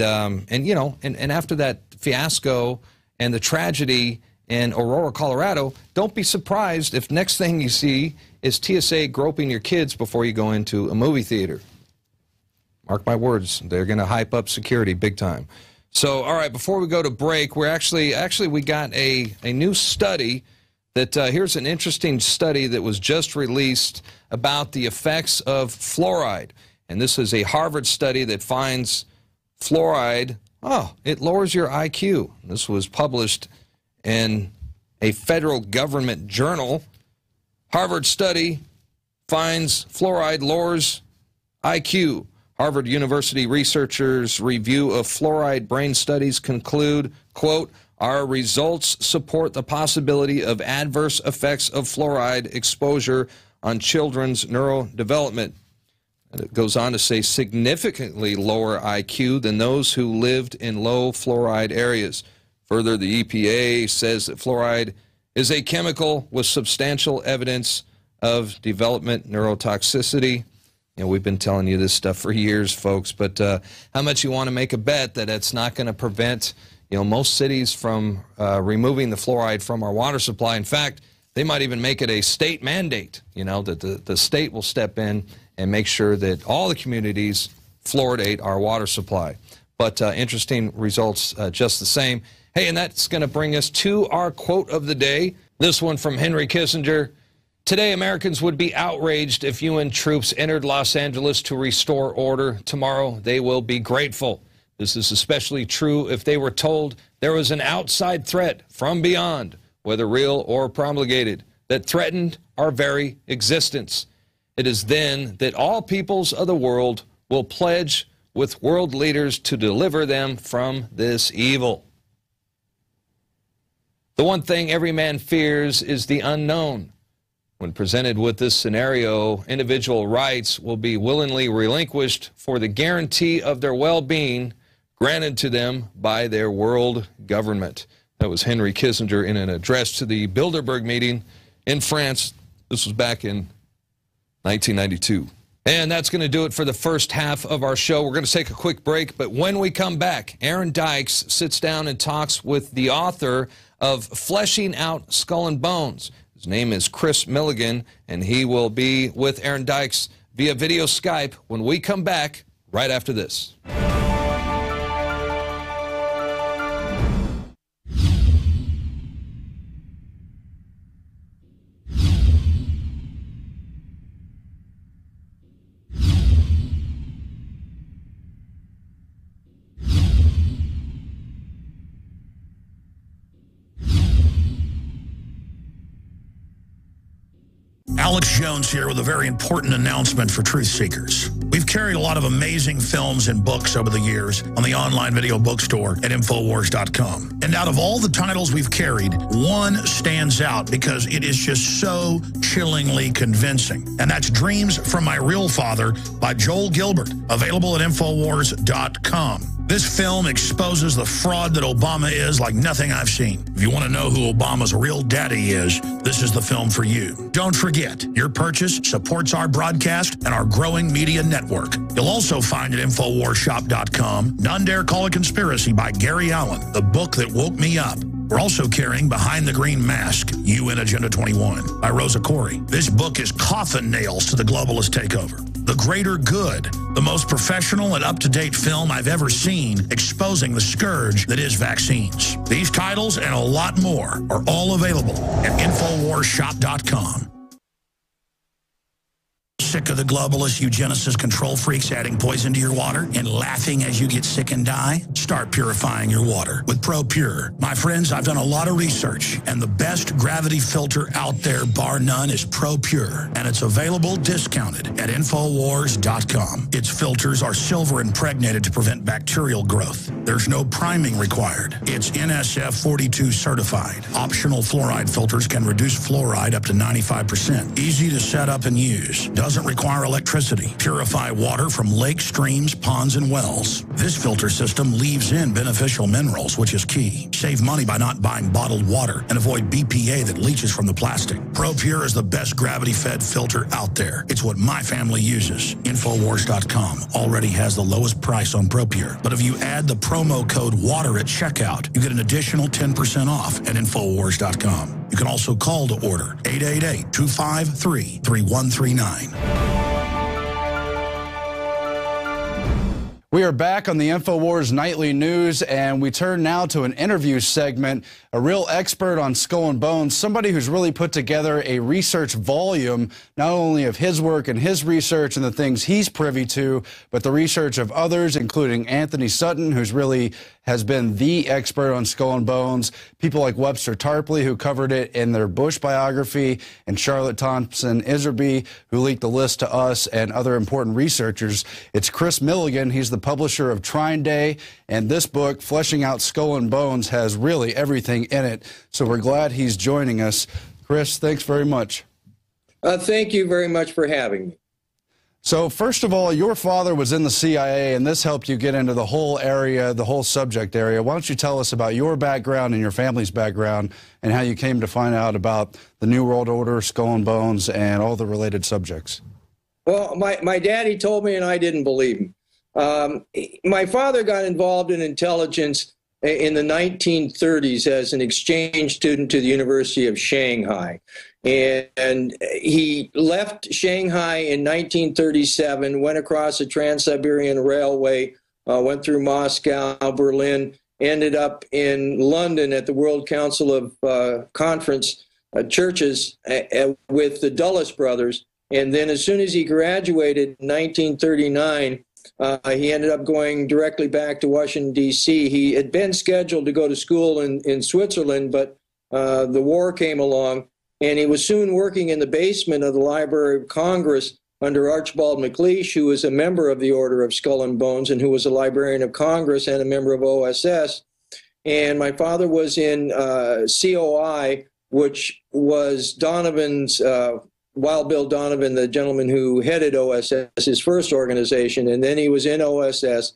you know, and after that fiasco and the tragedy in Aurora, Colorado, don't be surprised if next thing you see is TSA groping your kids before you go into a movie theater. Mark my words, they're going to hype up security big time. So, all right, before we go to break, we're actually we got a new study that here's an interesting study that was just released about the effects of fluoride. And this is a Harvard study that finds fluoride, it lowers your IQ. This was published in a federal government journal. Harvard study finds fluoride lowers IQ. Harvard University researchers' review of fluoride brain studies conclude, quote, our results support the possibility of adverse effects of fluoride exposure on children's neurodevelopment. And it goes on to say significantly lower IQ than those who lived in low fluoride areas. Further, the EPA says that fluoride is a chemical with substantial evidence of development neurotoxicity. You know, we've been telling you this stuff for years, folks, but how much you want to make a bet that it's not going to prevent, you know, most cities from removing the fluoride from our water supply. In fact, they might even make it a state mandate, you know, that the state will step in and make sure that all the communities fluoridate our water supply. But interesting results just the same. Hey, and that's going to bring us to our quote of the day. This one from Henry Kissinger. Today, Americans would be outraged if UN troops entered Los Angeles to restore order. Tomorrow, they will be grateful. This is especially true if they were told there was an outside threat from beyond, whether real or promulgated, that threatened our very existence. It is then that all peoples of the world will pledge with world leaders to deliver them from this evil. The one thing every man fears is the unknown. When presented with this scenario, individual rights will be willingly relinquished for the guarantee of their well-being granted to them by their world government. That was Henry Kissinger in an address to the Bilderberg meeting in France. This was back in 1992. And that's going to do it for the first half of our show. We're going to take a quick break, but when we come back, Aaron Dykes sits down and talks with the author of Fleshing Out Skull and Bones. His name is Chris Milligan, and he will be with Aaron Dykes via video Skype when we come back right after this. Alex Jones here with a very important announcement for truth seekers. We've carried a lot of amazing films and books over the years on the online video bookstore at Infowars.com. And out of all the titles we've carried, one stands out because it is just so chillingly convincing. And that's Dreams from My Real Father by Joel Gilbert, available at Infowars.com. This film exposes the fraud that Obama is like nothing I've seen. If you want to know who Obama's real daddy is, this is the film for you. Don't forget, your purchase supports our broadcast and our growing media network. You'll also find at InfoWarsShop.com None Dare Call a Conspiracy by Gary Allen, the book that woke me up. We're also carrying Behind the Green Mask, UN Agenda 21 by Rosa Corey. This book is coffin nails to the globalist takeover. The Greater Good, the most professional and up-to-date film I've ever seen exposing the scourge that is vaccines. These titles and a lot more are all available at InfoWarsShop.com. Sick of the globalist eugenicist control freaks adding poison to your water and laughing as you get sick and die? Start purifying your water with ProPure. My friends, I've done a lot of research, and the best gravity filter out there, bar none, is ProPure, and it's available discounted at Infowars.com. Its filters are silver impregnated to prevent bacterial growth. There's no priming required. It's NSF 42 certified. Optional fluoride filters can reduce fluoride up to 95%. Easy to set up and use. Doesn't require electricity. Purify water from lakes, streams, ponds, and wells. This filter system leaves in beneficial minerals, which is key. Save money by not buying bottled water and avoid BPA that leaches from the plastic. ProPure is the best gravity-fed filter out there. It's what my family uses. Infowars.com already has the lowest price on ProPure. But if you add the promo code WATER at checkout, you get an additional 10% off at Infowars.com. You can also call to order 888-253-3139. We are back on the Infowars Nightly News, and we turn now to an interview segment. A real expert on skull and bones, somebody who's really put together a research volume, not only of his work and his research and the things he's privy to, but the research of others, including Anthony Sutton, who's really has been the expert on skull and bones, people like Webster Tarpley, who covered it in their Bush biography, and Charlotte Thompson Iserby, who leaked the list to us, and other important researchers. It's Chris Milligan. He's the publisher of Trine Day, and this book, Fleshing Out Skull and Bones, has really everything in it. So we're glad he's joining us. Chris, thanks very much. Thank you very much for having me. So first of all, your father was in the CIA, and this helped you get into the whole area, the whole subject area. Why don't you tell us about your background and your family's background and how you came to find out about the New World Order, skull and bones, and all the related subjects? Well, my daddy told me, and I didn't believe him. My father got involved in intelligence in the 1930s as an exchange student to the University of Shanghai. And he left Shanghai in 1937, went across the Trans-Siberian Railway, went through Moscow, Berlin, ended up in London at the World Council of Conference Churches with the Dulles brothers. And then as soon as he graduated in 1939, he ended up going directly back to Washington, D.C. He had been scheduled to go to school in Switzerland, but the war came along, and he was soon working in the basement of the Library of Congress under Archibald MacLeish, who was a member of the Order of Skull and Bones and who was a Librarian of Congress and a member of OSS. And my father was in COI, which was Donovan's Wild Bill Donovan, the gentleman who headed OSS, his first organization, and then he was in OSS.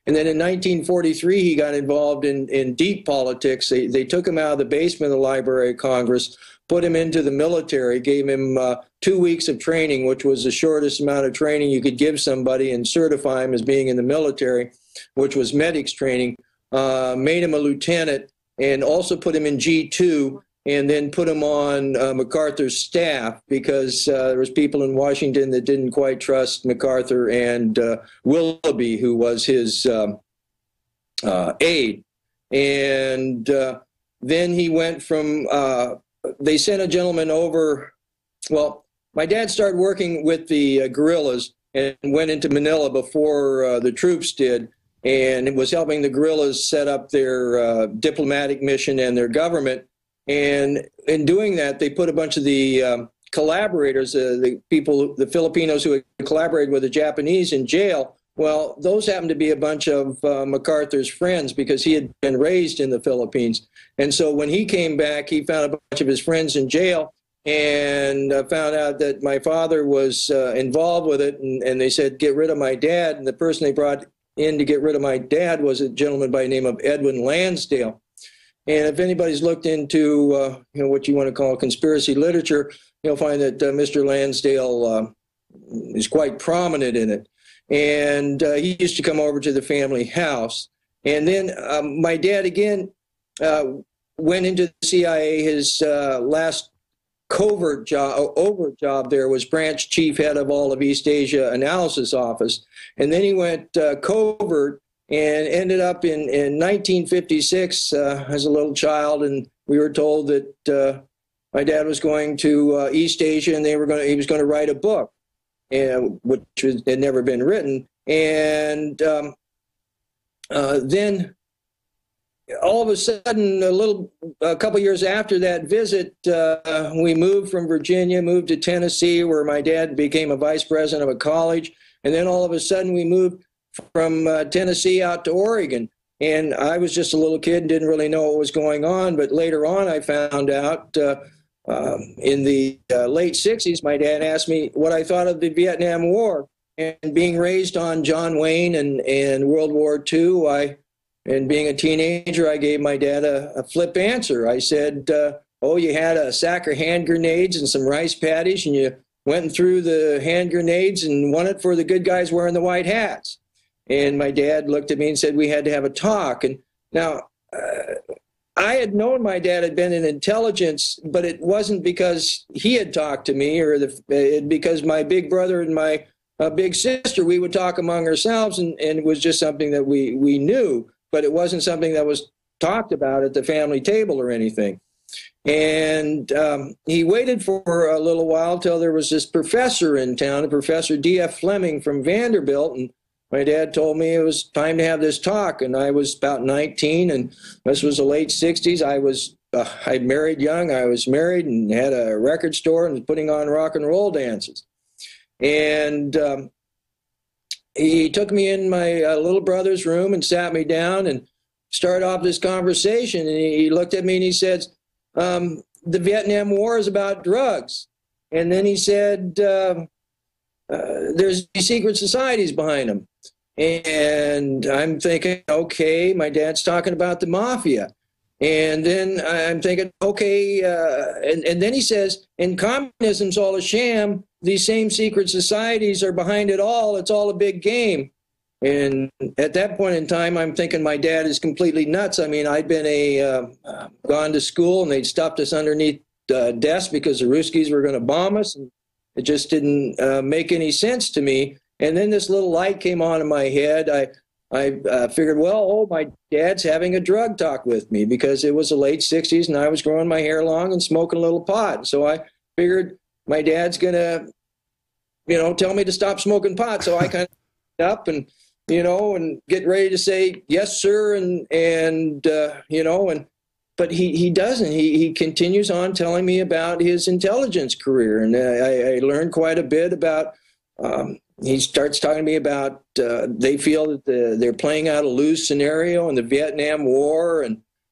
And then in 1943, he got involved in deep politics. They took him out of the basement of the Library of Congress, put him into the military, gave him 2 weeks of training, which was the shortest amount of training you could give somebody and certify him as being in the military, which was medics training, made him a lieutenant, and also put him in G2, and then put him on MacArthur's staff because there was people in Washington that didn't quite trust MacArthur and Willoughby, who was his aide. And then he went from, they sent a gentleman over, well, my dad started working with the guerrillas and went into Manila before the troops did, and was helping the guerrillas set up their diplomatic mission and their government. And in doing that, they put a bunch of the collaborators, the people, the Filipinos who had collaborated with the Japanese in jail. Well, those happened to be a bunch of MacArthur's friends because he had been raised in the Philippines. And so when he came back, he found a bunch of his friends in jail and found out that my father was involved with it. And they said, get rid of my dad. And the person they brought in to get rid of my dad was a gentleman by the name of Edwin Lansdale. And if anybody's looked into what you want to call conspiracy literature, you'll find that Mr. Lansdale is quite prominent in it. And he used to come over to the family house. And then my dad, again, went into the CIA. His last overt job there, was branch chief head of all of East Asia Analysis Office. And then he went covert and ended up in 1956 as a little child. And we were told that my dad was going to East Asia, and he was going to write a book, which had never been written. And then all of a sudden, a couple years after that visit, we moved from Virginia, moved to Tennessee, where my dad became a vice president of a college. And then all of a sudden, we moved from Tennessee out to Oregon. And I was just a little kid and didn't really know what was going on. But later on, I found out in the late 60s, my dad asked me what I thought of the Vietnam War. And being raised on John Wayne and World War II, and being a teenager, I gave my dad a flip answer. I said, oh, you had a sack of hand grenades and some rice patties, and you went and threw the hand grenades and won it for the good guys wearing the white hats. And my dad looked at me and said we had to have a talk. And now, I had known my dad had been in intelligence, but it wasn't because he had talked to me, or because my big brother and my big sister, we would talk among ourselves, and it was just something that we knew. But it wasn't something that was talked about at the family table or anything. And he waited for a little while till there was this professor in town, Professor D.F. Fleming from Vanderbilt, and my dad told me it was time to have this talk. And I was about 19, and this was the late 60s. I'd married young. I was married and had a record store and was putting on rock and roll dances. And he took me in my little brother's room and sat me down and started off this conversation. And he looked at me and he said, the Vietnam War is about drugs. And then he said, there's secret societies behind them. And I'm thinking, okay, my dad's talking about the mafia. And then I'm thinking, okay, and then he says, and communism's all a sham. These same secret societies are behind it all. It's all a big game. And at that point in time, I'm thinking my dad is completely nuts. I mean, I'd been gone to school, and they'd stuffed us underneath the desk because the Ruskies were going to bomb us. And it just didn't make any sense to me. And then this little light came on in my head. I figured, well, my dad's having a drug talk with me, because it was the late 60s and I was growing my hair long and smoking a little pot. So I figured my dad's going to, tell me to stop smoking pot. So I kind of up and, and get ready to say, yes, sir. But he doesn't. He continues on telling me about his intelligence career. And I learned quite a bit about, he starts talking to me about they feel that they're playing out a lose scenario in the Vietnam War,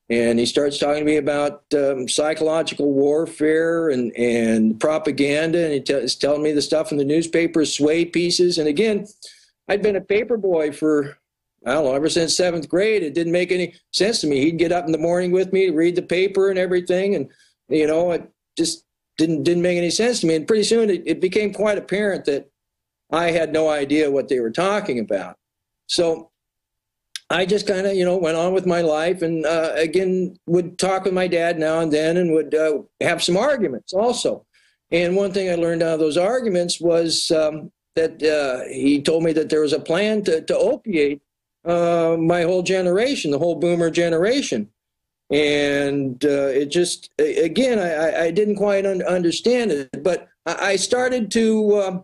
and he starts talking to me about psychological warfare and propaganda, and he's telling me the stuff in the newspaper, sway pieces. And again, I'd been a paper boy for, I don't know, ever since 7th grade. It didn't make any sense to me. He'd get up in the morning with me to read the paper and everything, and it just didn't make any sense to me. And pretty soon it became quite apparent that I had no idea what they were talking about. So I just kind of, went on with my life, and again, would talk with my dad now and then, and would have some arguments also. And one thing I learned out of those arguments was that he told me that there was a plan to opiate my whole generation, the whole boomer generation. And it just, again, I didn't quite understand it, but I started to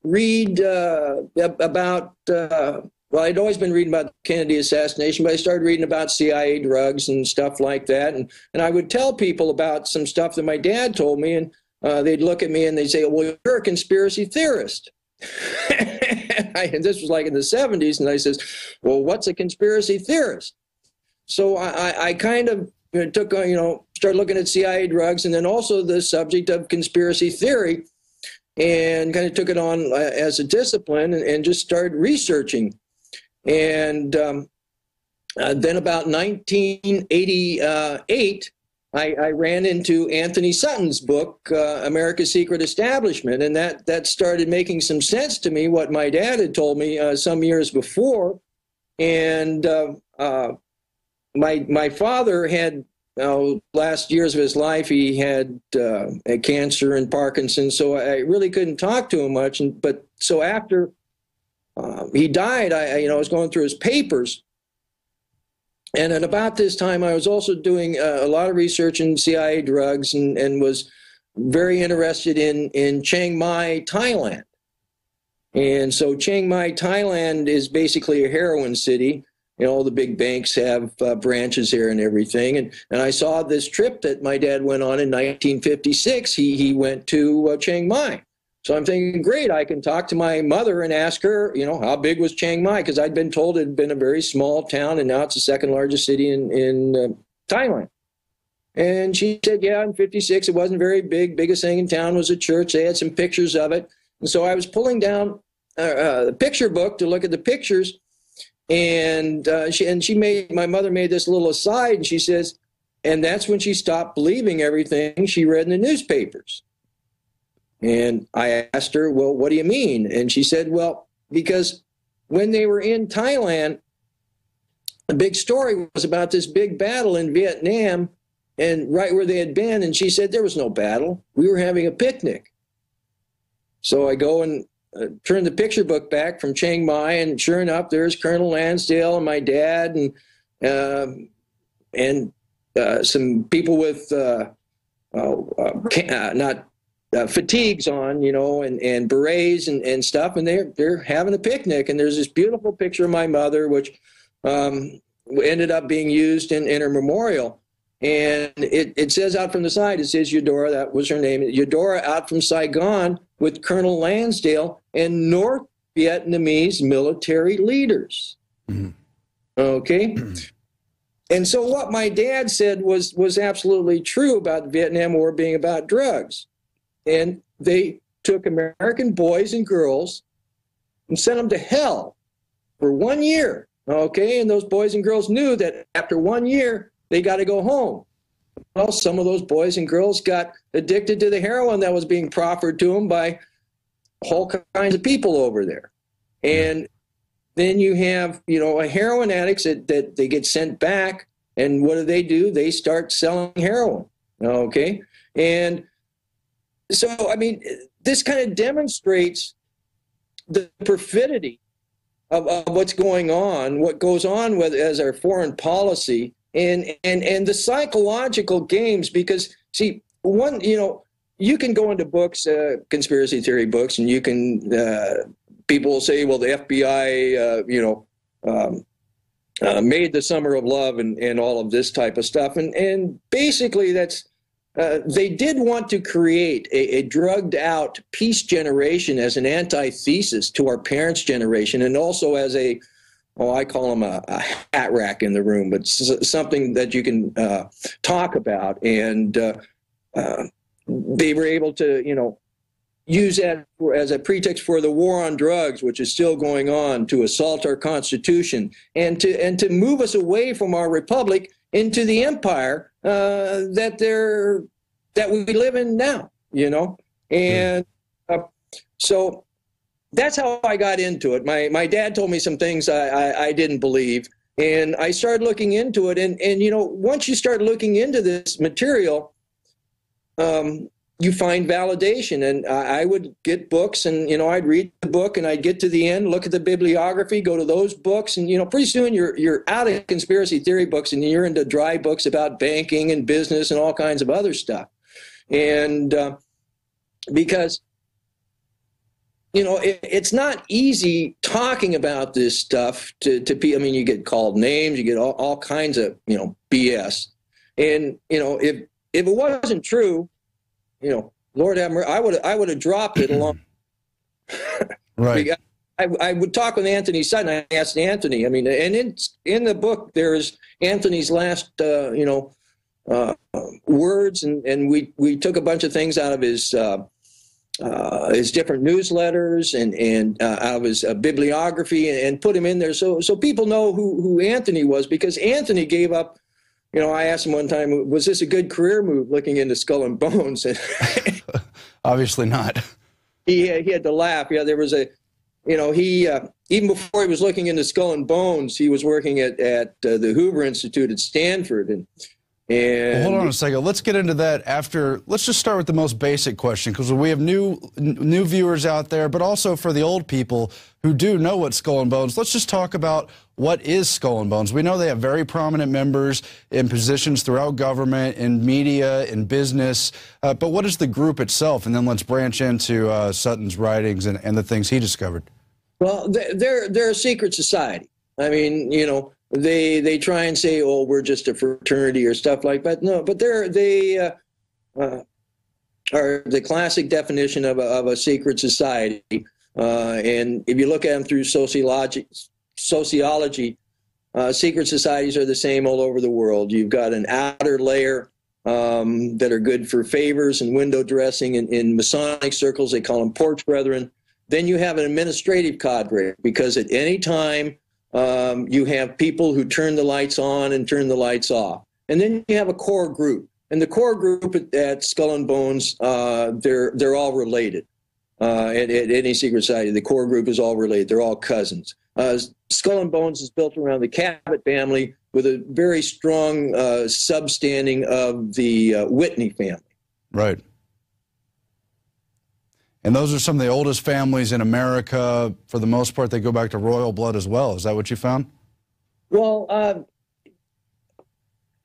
read about, well, I'd always been reading about the Kennedy assassination, but I started reading about CIA drugs and stuff like that. And I would tell people about some stuff that my dad told me, and they'd look at me and they'd say, well, you're a conspiracy theorist. And this was like in the 70s, and I says, well, what's a conspiracy theorist? So I kind of took, started looking at CIA drugs, and then also the subject of conspiracy theory, and kind of took it on as a discipline, and just started researching. And then about 1988, I ran into Anthony Sutton's book, America's Secret Establishment, and that started making some sense to me, what my dad had told me some years before. And my father had last years of his life, he had cancer and Parkinson's, so I really couldn't talk to him much. But so after he died, I was going through his papers. And at about this time, I was also doing a lot of research in CIA drugs and was very interested in Chiang Mai, Thailand. And so Chiang Mai, Thailand is basically a heroin city. All the big banks have branches there and everything. And I saw this trip that my dad went on in 1956. He went to Chiang Mai. So I'm thinking, great, I can talk to my mother and ask her, how big was Chiang Mai? Because I'd been told it had been a very small town, and now it's the second largest city in Thailand. And she said, yeah, in 56, it wasn't very big. Biggest thing in town was a church. They had some pictures of it. And so I was pulling down the picture book to look at the pictures. And my mother made this little aside, and she says, and that's when she stopped believing everything she read in the newspapers. And I asked her, well, what do you mean? And she said, well, because when they were in Thailand, the big story was about this big battle in Vietnam and right where they had been. And she said, there was no battle. We were having a picnic. So I go and turn the picture book back from Chiang Mai, and sure enough, there's Colonel Lansdale and my dad and some people with not fatigues on, and berets and stuff, and they're having a picnic. And there's this beautiful picture of my mother, which ended up being used in her memorial. And it says out from the side, it says Eudora, that was her name, Eudora out from Saigon with Colonel Lansdale and North Vietnamese military leaders. Mm-hmm. Okay? And so what my dad said was absolutely true about the Vietnam War being about drugs. And they took American boys and girls and sent them to hell for 1 year. Okay? And those boys and girls knew that after 1 year, they got to go home. Well, some of those boys and girls got addicted to the heroin that was being proffered to them by all kinds of people over there. And then you have, a heroin addicts that they get sent back. And what do? They start selling heroin. Okay? And so, this kind of demonstrates the perfidy of what's going on, what goes on with as our foreign policy, and the psychological games. Because see, you can go into books, conspiracy theory books, and you can people will say, well, the FBI made the Summer of Love and all of this type of stuff, and basically that's they did want to create a drugged out peace generation as an antithesis to our parents' generation, and also as I call them a hat rack in the room, but something that you can talk about. And they were able to, use that as a pretext for the war on drugs, which is still going on, to assault our Constitution and to move us away from our republic into the empire that we live in now, And so that's how I got into it. My dad told me some things I didn't believe, and I started looking into it. And once you start looking into this material, you find validation. And I would get books, and I'd read the book, and I'd get to the end, look at the bibliography, go to those books, and pretty soon you're out of conspiracy theory books, and you're into dry books about banking and business and all kinds of other stuff. And because it's not easy talking about this stuff to people. You get called names, you get all kinds of, BS. And, if it wasn't true, Lord have mercy, I would have dropped it along. Right. I would talk with Anthony Sutton. I asked Anthony, and in the book, there's Anthony's last, words, and we took a bunch of things out of his different newsletters and out of his bibliography and put him in there so people know who Anthony was, because Anthony gave up. I asked him one time, was this a good career move, looking into Skull and Bones? And obviously not. He had to laugh. Yeah, there was he even before he was looking into Skull and Bones, he was working at the Hoover Institute at Stanford, And well, hold on a second. Let's get into that after. Let's just start with the most basic question, because we have new viewers out there, but also for the old people who do know what Skull and Bones. Let's just talk about what is Skull and Bones. We know they have very prominent members in positions throughout government, in media, in business. But what is the group itself? And then let's branch into Sutton's writings and the things he discovered. Well, they're a secret society. I mean, you know, they try and say, oh, we're just a fraternity or stuff like that. No, but they are the classic definition of a secret society. And if you look at them through sociology, secret societies are the same all over the world. You've got an outer layer that are good for favors and window dressing. In Masonic circles, they call them porch brethren. Then you have an administrative cadre, because at any time you have people who turn the lights on and turn the lights off. And then you have a core group. And the core group at Skull and Bones, they're all related. At any secret society, the core group is all related. They're all cousins. Skull and Bones is built around the Cabot family with a very strong substanding of the Whitney family. Right. And those are some of the oldest families in America. For the most part, they go back to royal blood as well. Is that what you found? Well,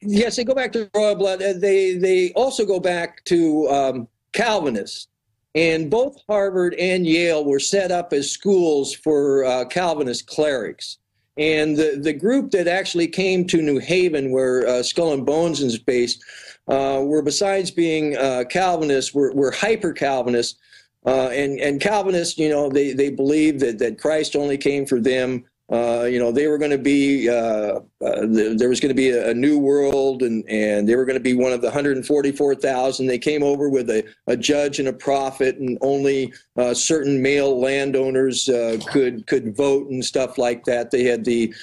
yes, they go back to royal blood. They also go back to Calvinists. And both Harvard and Yale were set up as schools for Calvinist clerics. And the group that actually came to New Haven, where Skull and Bones is based, were, besides being Calvinists, were hyper-Calvinists. And Calvinists, you know, they believed that Christ only came for them. You know, they were going to be, there was going to be a new world, and they were going to be one of the 144,000. They came over with a judge and a prophet, and only certain male landowners could vote and stuff like that. They had the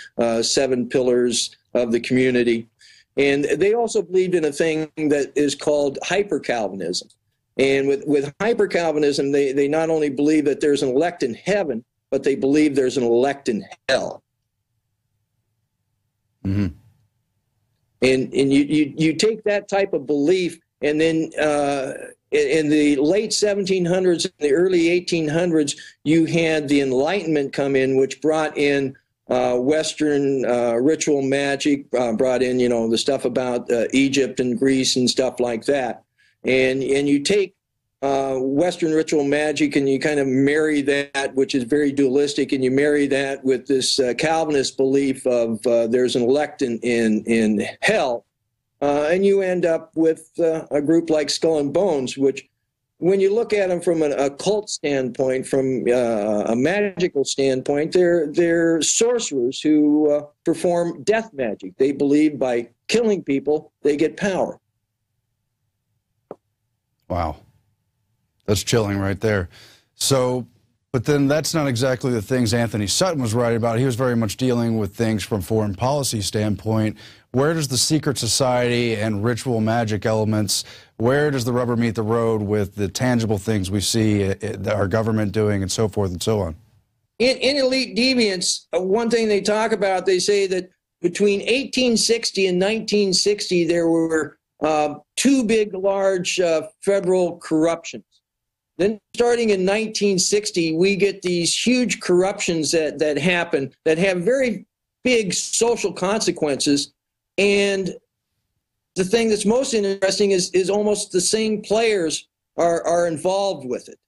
7 pillars of the community. And they also believed in a thing that is called hyper-Calvinism. And with hyper-Calvinism, they not only believe that there's an elect in heaven, but they believe there's an elect in hell. Mm-hmm. And you take that type of belief, and then in the late 1700s, the early 1800s, you had the Enlightenment come in, which brought in Western ritual magic, brought in, you know, the stuff about Egypt and Greece and stuff like that. And you take Western ritual magic and you kind of marry that, which is very dualistic, and you marry that with this Calvinist belief of there's an elect in hell, and you end up with a group like Skull and Bones, which, when you look at them from an occult standpoint, from a magical standpoint, they're sorcerers who perform death magic. They believe by killing people, they get power. Wow. That's chilling right there. So, but then that's not exactly the things Anthony Sutton was writing about. He was very much dealing with things from foreign policy standpoint. Where does the secret society and ritual magic elements, where does the rubber meet the road with the tangible things we see our government doing and so forth and so on? In Elite Deviants, one thing they talk about, they say that between 1860 and 1960, there were 2 big, large federal corruptions. Then starting in 1960, we get these huge corruptions that happen that have very big social consequences. And the thing that's most interesting is almost the same players are involved with it,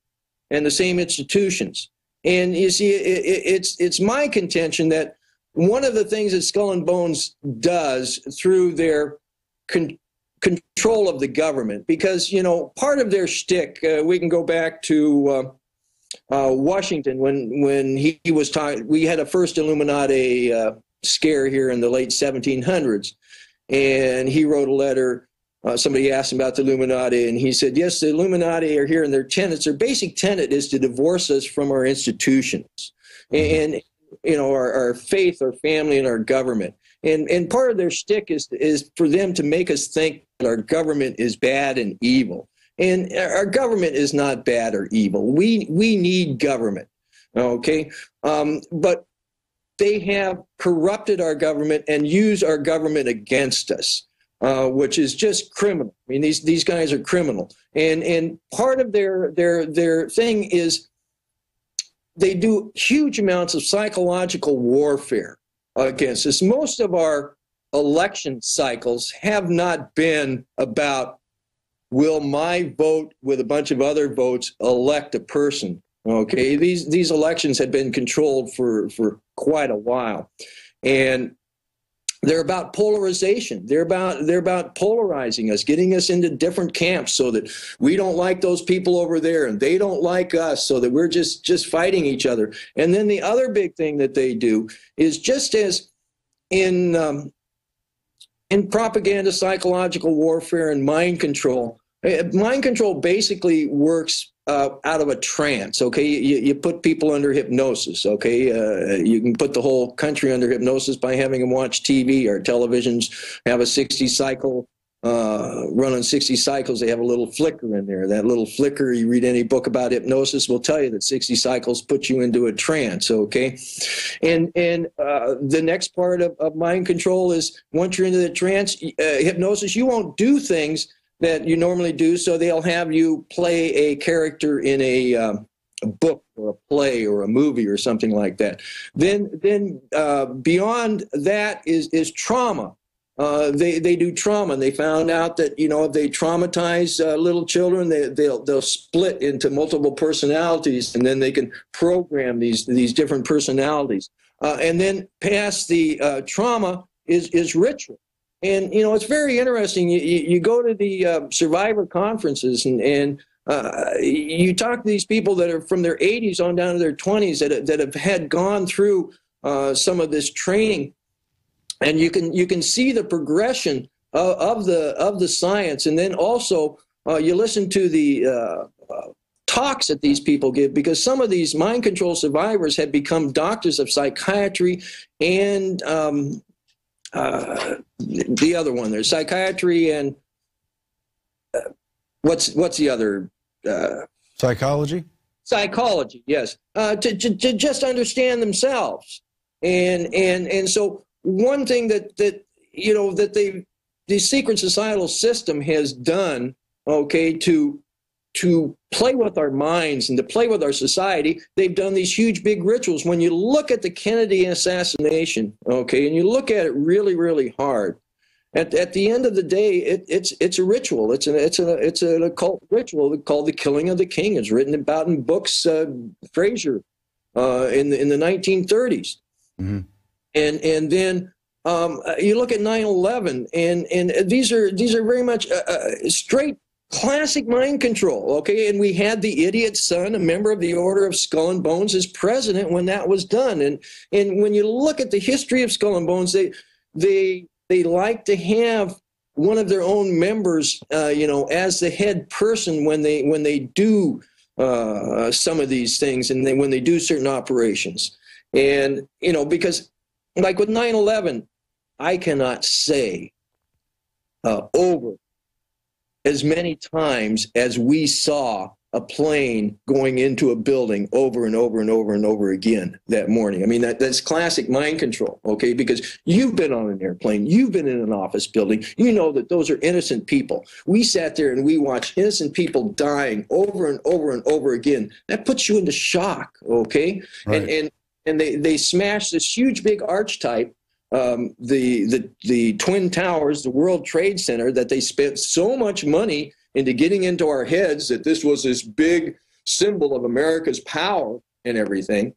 and the same institutions. And you see, it's my contention that one of the things that Skull and Bones does through their control of the government, because, you know, part of their shtick, we can go back to Washington when he was talking. We had a first Illuminati scare here in the late 1700s, and he wrote a letter. Somebody asked him about the Illuminati, and he said, yes, the Illuminati are here, and their tenets, their basic tenet is to divorce us from our institutions and you know, our faith, our family, and our government. And part of their shtick is for them to make us think that our government is bad and evil. And our government is not bad or evil. We need government, okay? But they have corrupted our government and used our government against us. which is just criminal. I mean, these guys are criminal, and part of their thing is they do huge amounts of psychological warfare against us. Most of our election cycles have not been about, will my vote with a bunch of other votes elect a person? Okay, these elections have been controlled for quite a while, and they're about polarization. They're about polarizing us, getting us into different camps so that we don't like those people over there and they don't like us, so that we're just fighting each other. And then the other big thing that they do is, just as in propaganda, psychological warfare, and mind control basically works out of a trance. Okay, you put people under hypnosis. Okay, you can put the whole country under hypnosis by having them watch TV. Our televisions have a 60 cycle run on 60 cycles. They have a little flicker in there. That little flicker, you read any book about hypnosis, will tell you that 60 cycles put you into a trance. Okay, and the next part of mind control is, once you're into the trance, hypnosis, you won't do things that you normally do, so they'll have you play a character in a book or a play or a movie or something like that. Then beyond that is trauma. They do trauma, and they found out that, you know, if they traumatize little children, they'll split into multiple personalities, and then they can program these different personalities. And then past the trauma is ritual. And, you know, it's very interesting. You go to the survivor conferences, and you talk to these people that are from their 80s on down to their 20s that have had gone through some of this training, and you can see the progression of the science. And then also you listen to the talks that these people give, because some of these mind control survivors have become doctors of psychiatry and the other one. There's psychiatry and what's the other? Psychology. Psychology, yes. To just understand themselves, and so one thing that you know that the secret societal system has done, okay, to play with our minds and to play with our society, they've done these huge big rituals. When you look at the Kennedy assassination, okay, and you look at it really, really hard, at the end of the day, it's a ritual. It's an occult ritual called the killing of the king. It's written about in books, Fraser, in the 1930s. Mm-hmm. And then you look at 9/11, and these are very much straight classic mind control, okay? And we had the idiot's son, a member of the Order of Skull and Bones, as president when that was done. And when you look at the history of Skull and Bones, they like to have one of their own members, you know, as the head person when they do some of these things, and when they do certain operations. And, you know, because like with 9/11, I cannot say over as many times as we saw a plane going into a building over and over and over and over again that morning. I mean, that's classic mind control, okay? Because you've been on an airplane, you've been in an office building, you know that those are innocent people. We sat there and we watched innocent people dying over and over and over again. That puts you into shock, okay? Right. And they smashed this huge big archetype, the Twin Towers, the World Trade Center, that they spent so much money into getting into our heads that this was this big symbol of America's power and everything.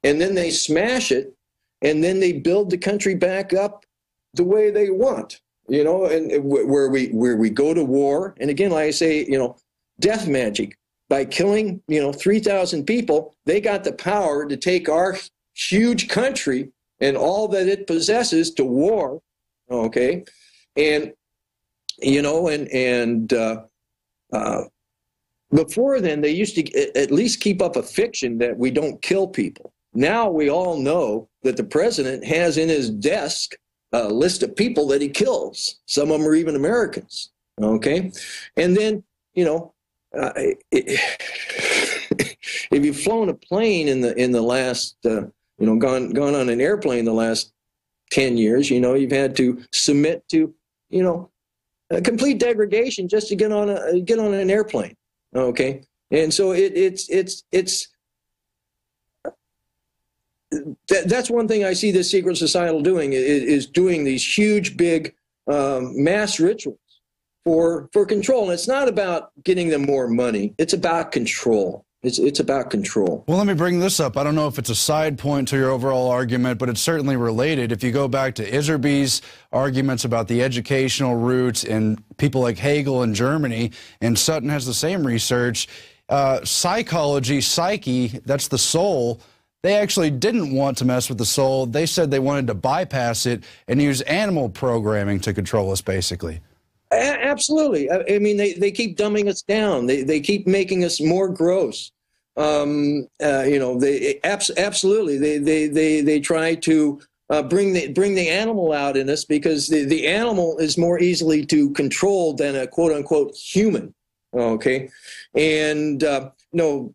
And then they smash it, and then they build the country back up the way they want, you know, and where we go to war. And again, like I say, you know, death magic. By killing, you know, 3,000 people, they got the power to take our huge country and all that it possesses to war, okay? And, you know, and before then, they used to at least keep up a fiction that we don't kill people. Now we all know that the president has in his desk a list of people that he kills. Some of them are even Americans, okay? And then, you know, if you've flown a plane in the last, you know, gone on an airplane the last 10 years, you know, you've had to submit to, you know, complete degradation just to get on an airplane. Okay, and so that's one thing I see this secret societal doing is doing these huge, big mass rituals for control. And it's not about getting them more money. It's about control. It's about control. Well, let me bring this up. I don't know if it's a side point to your overall argument, but it's certainly related. If you go back to Iserby's arguments about the educational roots and people like Hegel in Germany, and Sutton has the same research, psychology, psyche, that's the soul. They actually didn't want to mess with the soul. They said they wanted to bypass it and use animal programming to control us, basically. Absolutely. I mean, they keep dumbing us down. They keep making us more gross. You know, absolutely. They try to bring the animal out in us because the animal is more easily to control than a quote unquote human. Okay, and no.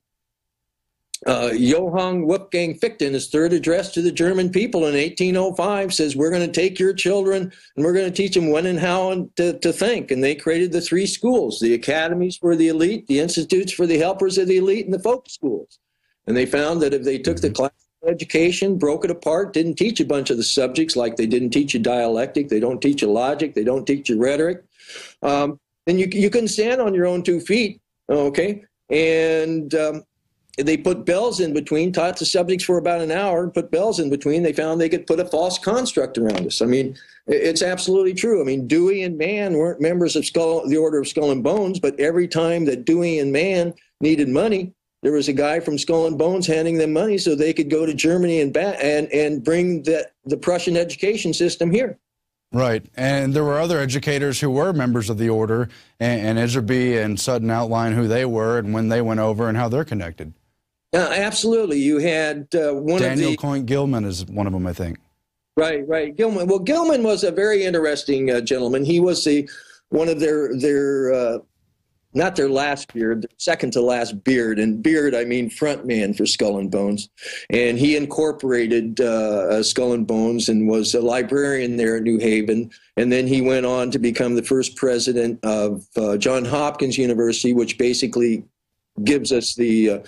Johann Wolfgang Fichte, his third address to the German people in 1805, says, we're going to take your children and we're going to teach them when and how to think. And they created the three schools, the academies for the elite, the institutes for the helpers of the elite, and the folk schools. And they found that if they took the classical education, broke it apart, didn't teach a bunch of the subjects, like they didn't teach you dialectic, they don't teach you logic, they don't teach you rhetoric, then you couldn't stand on your own 2 feet, okay? And they put bells in between, taught the subjects for about an hour, put bells in between. They found they could put a false construct around us. I mean, it's absolutely true. I mean, Dewey and Mann weren't members of the Order of Skull and Bones, but every time that Dewey and Mann needed money, there was a guy from Skull and Bones handing them money so they could go to Germany and bring the Prussian education system here. Right, and there were other educators who were members of the order, and Iserby and Sutton outlined who they were and when they went over and how they're connected. Absolutely. You had Daniel Coyne Gilman is one of them, I think. Right. Gilman. Well, Gilman was a very interesting gentleman. He was one of their not their last beard, their second to last beard. And beard, I mean front man for Skull and Bones. And he incorporated Skull and Bones and was a librarian there at New Haven. And then he went on to become the first president of Johns Hopkins University, which basically gives us the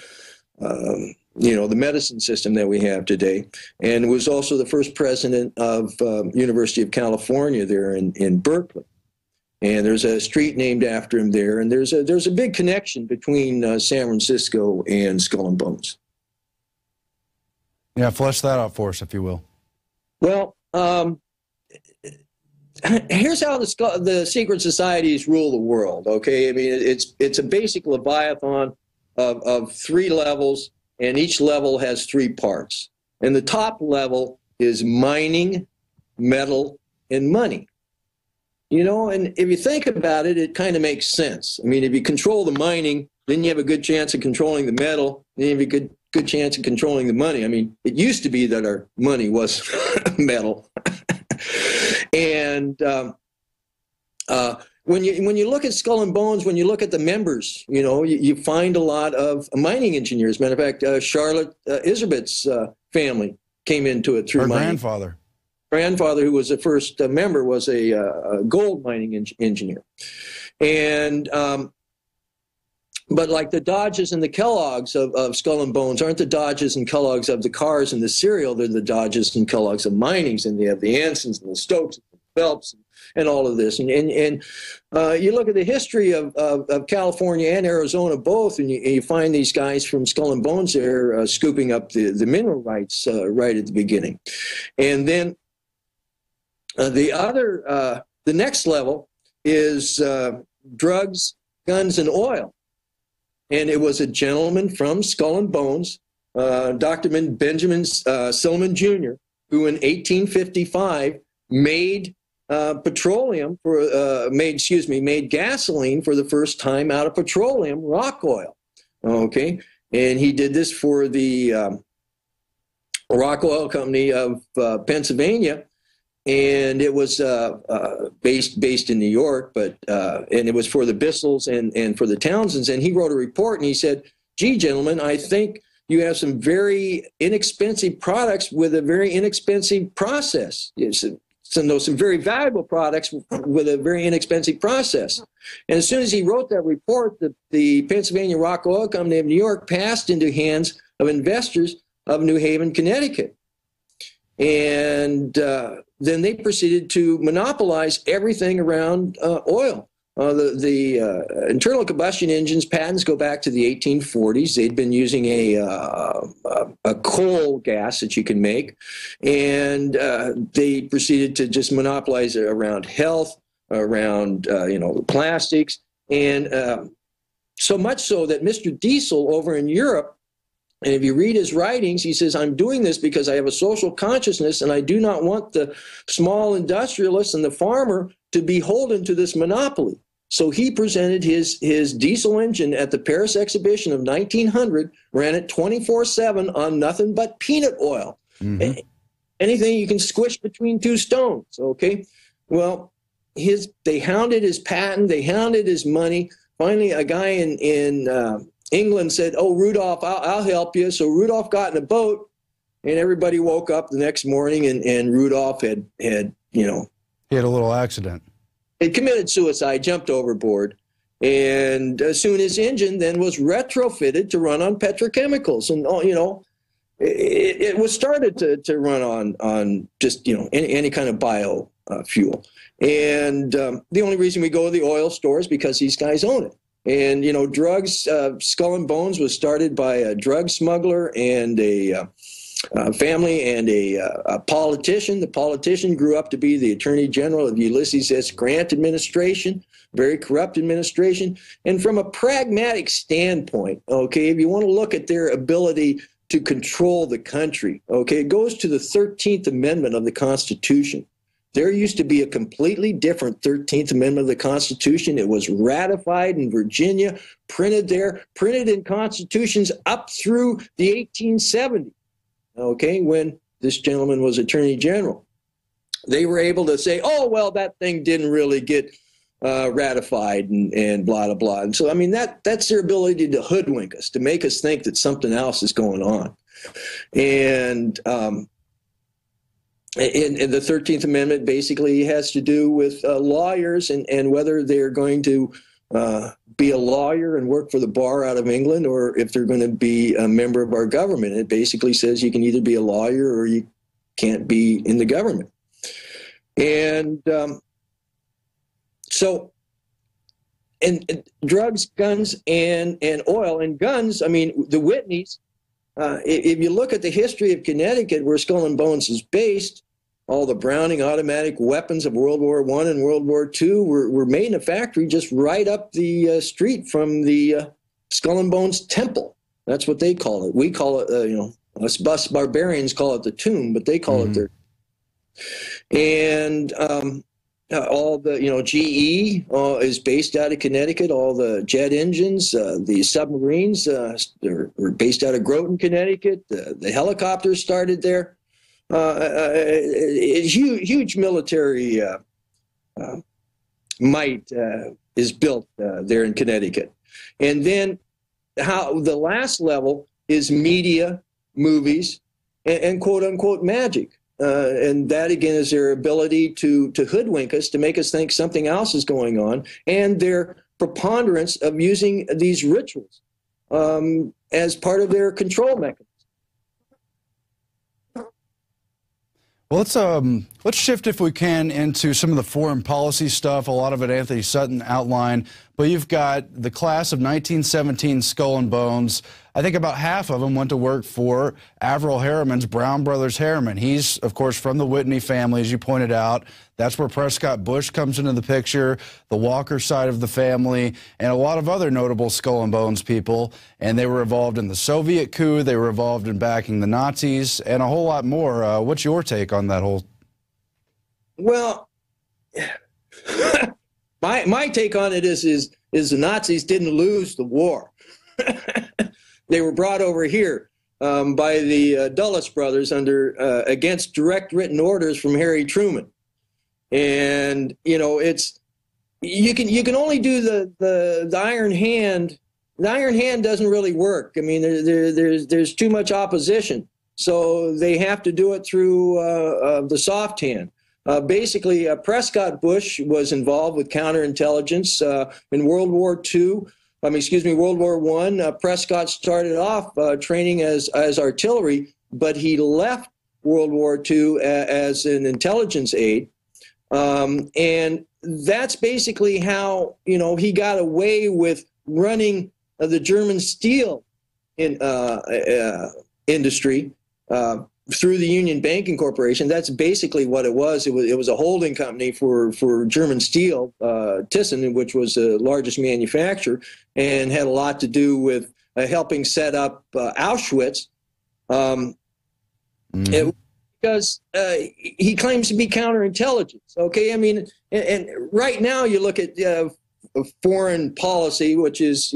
the medicine system that we have today, and was also the first president of University of California there in Berkeley. And there's a street named after him there, and there's a big connection between San Francisco and Skull and Bones. Yeah, flesh that out for us, if you will. Well, here's how the secret societies rule the world. Okay, I mean it's a basic Leviathan of 3 levels, and each level has 3 parts. And the top level is mining, metal, and money. You know, and if you think about it, it kind of makes sense. I mean, if you control the mining, then you have a good chance of controlling the metal, then you have a good chance of controlling the money. I mean, it used to be that our money was metal. And when you look at Skull and Bones, when you look at the members, you know, you find a lot of mining engineers. Matter of fact, Charlotte Iserbyt's family came into it through her mining. Grandfather, who was the first member, was a gold mining engineer. And but like the Dodges and the Kellogg's of Skull and Bones aren't the Dodges and Kellogg's of the cars and the cereal. They're the Dodges and Kellogg's of minings, and they have the Ansons and the Stokes and the Phelps and all of this. And you look at the history of California and Arizona both, and you find these guys from Skull and Bones there scooping up the mineral rights right at the beginning. And then the next level is drugs, guns, and oil. And it was a gentleman from Skull and Bones, Dr. Benjamin Silliman Jr., who in 1855 made gasoline for the first time out of petroleum, rock oil. Okay, and he did this for the Rock Oil Company of Pennsylvania, and it was based in New York, but and it was for the Bissells and for the Townsends. And he wrote a report, and he said, "Gee, gentlemen, I think you have some very inexpensive products with a very inexpensive process. It's some very valuable products with a very inexpensive process. And as soon as he wrote that report, the Pennsylvania Rock Oil Company of New York passed into hands of investors of New Haven, Connecticut. And then they proceeded to monopolize everything around oil. The internal combustion engines patents go back to the 1840s. They'd been using a coal gas that you can make, and they proceeded to just monopolize it around health, around plastics, and so much so that Mr. Diesel over in Europe, and if you read his writings, he says, I'm doing this because I have a social consciousness and I do not want the small industrialist and the farmer to be beholden to this monopoly. So he presented his diesel engine at the Paris exhibition of 1900, ran it 24/7 on nothing but peanut oil. Mm-hmm. Anything you can squish between two stones, okay? Well, they hounded his patent, they hounded his money. Finally, a guy in England said, oh, Rudolph, I'll help you. So Rudolph got in a boat, and everybody woke up the next morning, and Rudolph had He had a little accident. He committed suicide, jumped overboard, and soon his engine then was retrofitted to run on petrochemicals. And, it was started to run on just, any kind of bio fuel. And the only reason we go to the oil store is because these guys own it. And, drugs, Skull and Bones was started by a drug smuggler and a family and a politician. The politician grew up to be the Attorney General of Ulysses S. Grant administration, very corrupt administration. And from a pragmatic standpoint, okay, if you want to look at their ability to control the country, okay, it goes to the 13th Amendment of the Constitution. There used to be a completely different 13th Amendment of the Constitution. It was ratified in Virginia, printed there, printed in constitutions up through the 1870s, okay, when this gentleman was Attorney General. They were able to say, oh, well, that thing didn't really get ratified and blah, blah, blah. And so, I mean, that's their ability to hoodwink us, to make us think that something else is going on. And in the 13th Amendment basically has to do with lawyers and whether they're going to be a lawyer and work for the bar out of England, or if they're going to be a member of our government. It basically says you can either be a lawyer or you can't be in the government. And and drugs, guns, and oil. And guns, I mean, the Whitneys, if you look at the history of Connecticut, where Skull and Bones is based, all the Browning automatic weapons of World War I and World War II were made in a factory just right up the street from the Skull and Bones Temple. That's what they call it. We call it, us barbarians call it the tomb, but they call it their. And all the, GE is based out of Connecticut. All the jet engines, the submarines, were based out of Groton, Connecticut. The helicopters started there. Huge military might is built there in Connecticut. And then how the last level is media, movies, and quote-unquote magic. And that, again, is their ability to hoodwink us, to make us think something else is going on, and their preponderance of using these rituals as part of their control mechanism. Well, let's shift, if we can, into some of the foreign policy stuff. A lot of it Anthony Sutton outlined, but you've got the class of 1917 Skull and Bones. I think about half of them went to work for Averell Harriman's Brown Brothers Harriman. He's, of course, from the Whitney family, as you pointed out. That's where Prescott Bush comes into the picture, the Walker side of the family, and a lot of other notable Skull and Bones people. And they were involved in the Soviet coup. They were involved in backing the Nazis, and a whole lot more. What's your take on that whole? Well, my take on it is the Nazis didn't lose the war. They were brought over here by the Dulles brothers against direct written orders from Harry Truman. And it's you can only do the iron hand. The iron hand doesn't really work. I mean, there's too much opposition, so they have to do it through the soft hand. Basically, Prescott Bush was involved with counterintelligence in World War II. World War I. Prescott started off training as artillery, but he left World War II as an intelligence aide. And that's basically how, he got away with running the German steel industry through the Union Banking Corporation. That's basically what it was. It was a holding company for German steel, Thyssen, which was the largest manufacturer, and had a lot to do with helping set up Auschwitz. Because he claims to be counterintelligence. Okay, I mean, and right now you look at foreign policy, which is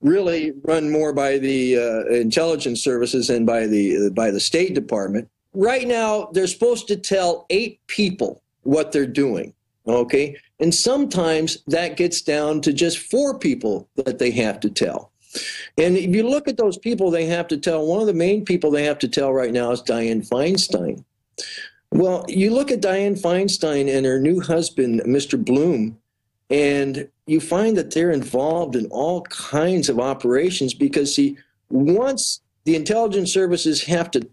really run more by the intelligence services and by the State Department. Right now, they're supposed to tell 8 people what they're doing. Okay, and sometimes that gets down to just 4 people that they have to tell. And if you look at those people they have to tell, one of the main people they have to tell right now is Dianne Feinstein. Well, you look at Dianne Feinstein and her new husband, Mr. Bloom, and you find that they're involved in all kinds of operations because, see, once the intelligence services have to,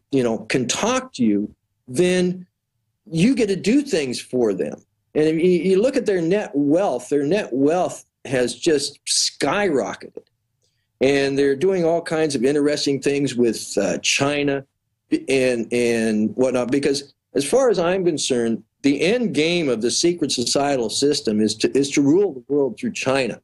can talk to you, then you get to do things for them. And if you look at their net wealth has just skyrocketed. And they're doing all kinds of interesting things with China and whatnot, because as far as I'm concerned, the end game of the secret societal system is to rule the world through China.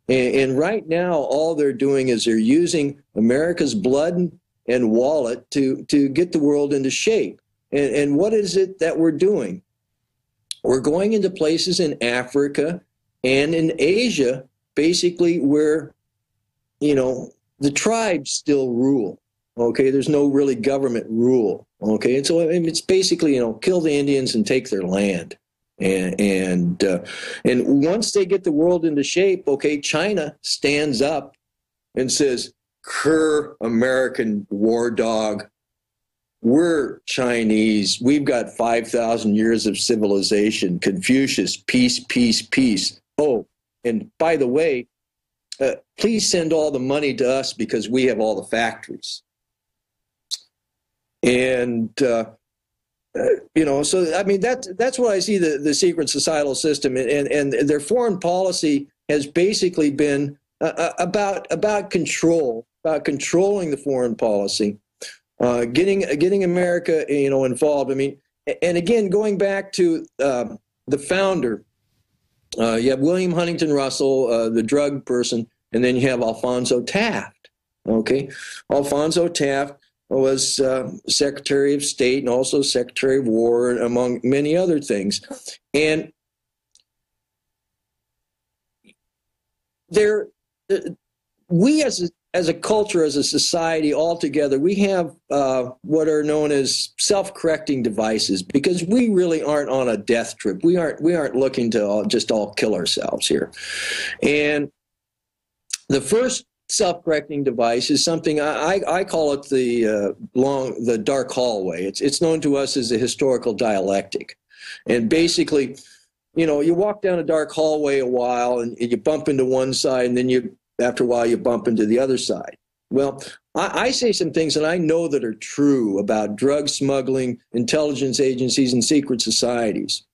And right now, all they're doing is they're using America's blood and wallet to get the world into shape. And what is it that we're doing? We're going into places in Africa and in Asia, basically where the tribes still rule. Okay, there's no really government rule. Okay, and so it's basically kill the Indians and take their land, and once they get the world into shape, okay, China stands up and says, "Cur American war dog, we're Chinese. We've got 5,000 years of civilization. Confucius, peace, peace, peace. Oh, and by the way, please send all the money to us because we have all the factories." And, so, I mean, that's what I see the secret societal system. And their foreign policy has basically been about control, about controlling the foreign policy, getting America, involved. I mean, and again, going back to the founder, you have William Huntington Russell, the drug person, and then you have Alfonso Taft. Okay, Alfonso Taft was Secretary of State and also Secretary of War, among many other things. And we as a culture, as a society altogether, we have what are known as self-correcting devices, because we really aren't on a death trip. We aren't looking to just all kill ourselves here. And the first self-correcting device is something I call it the dark hallway. It's known to us as the historical dialectic. And basically, you walk down a dark hallway a while and you bump into one side, and then after a while you bump into the other side. Well, I say some things that I know that are true about drug smuggling, intelligence agencies, and secret societies.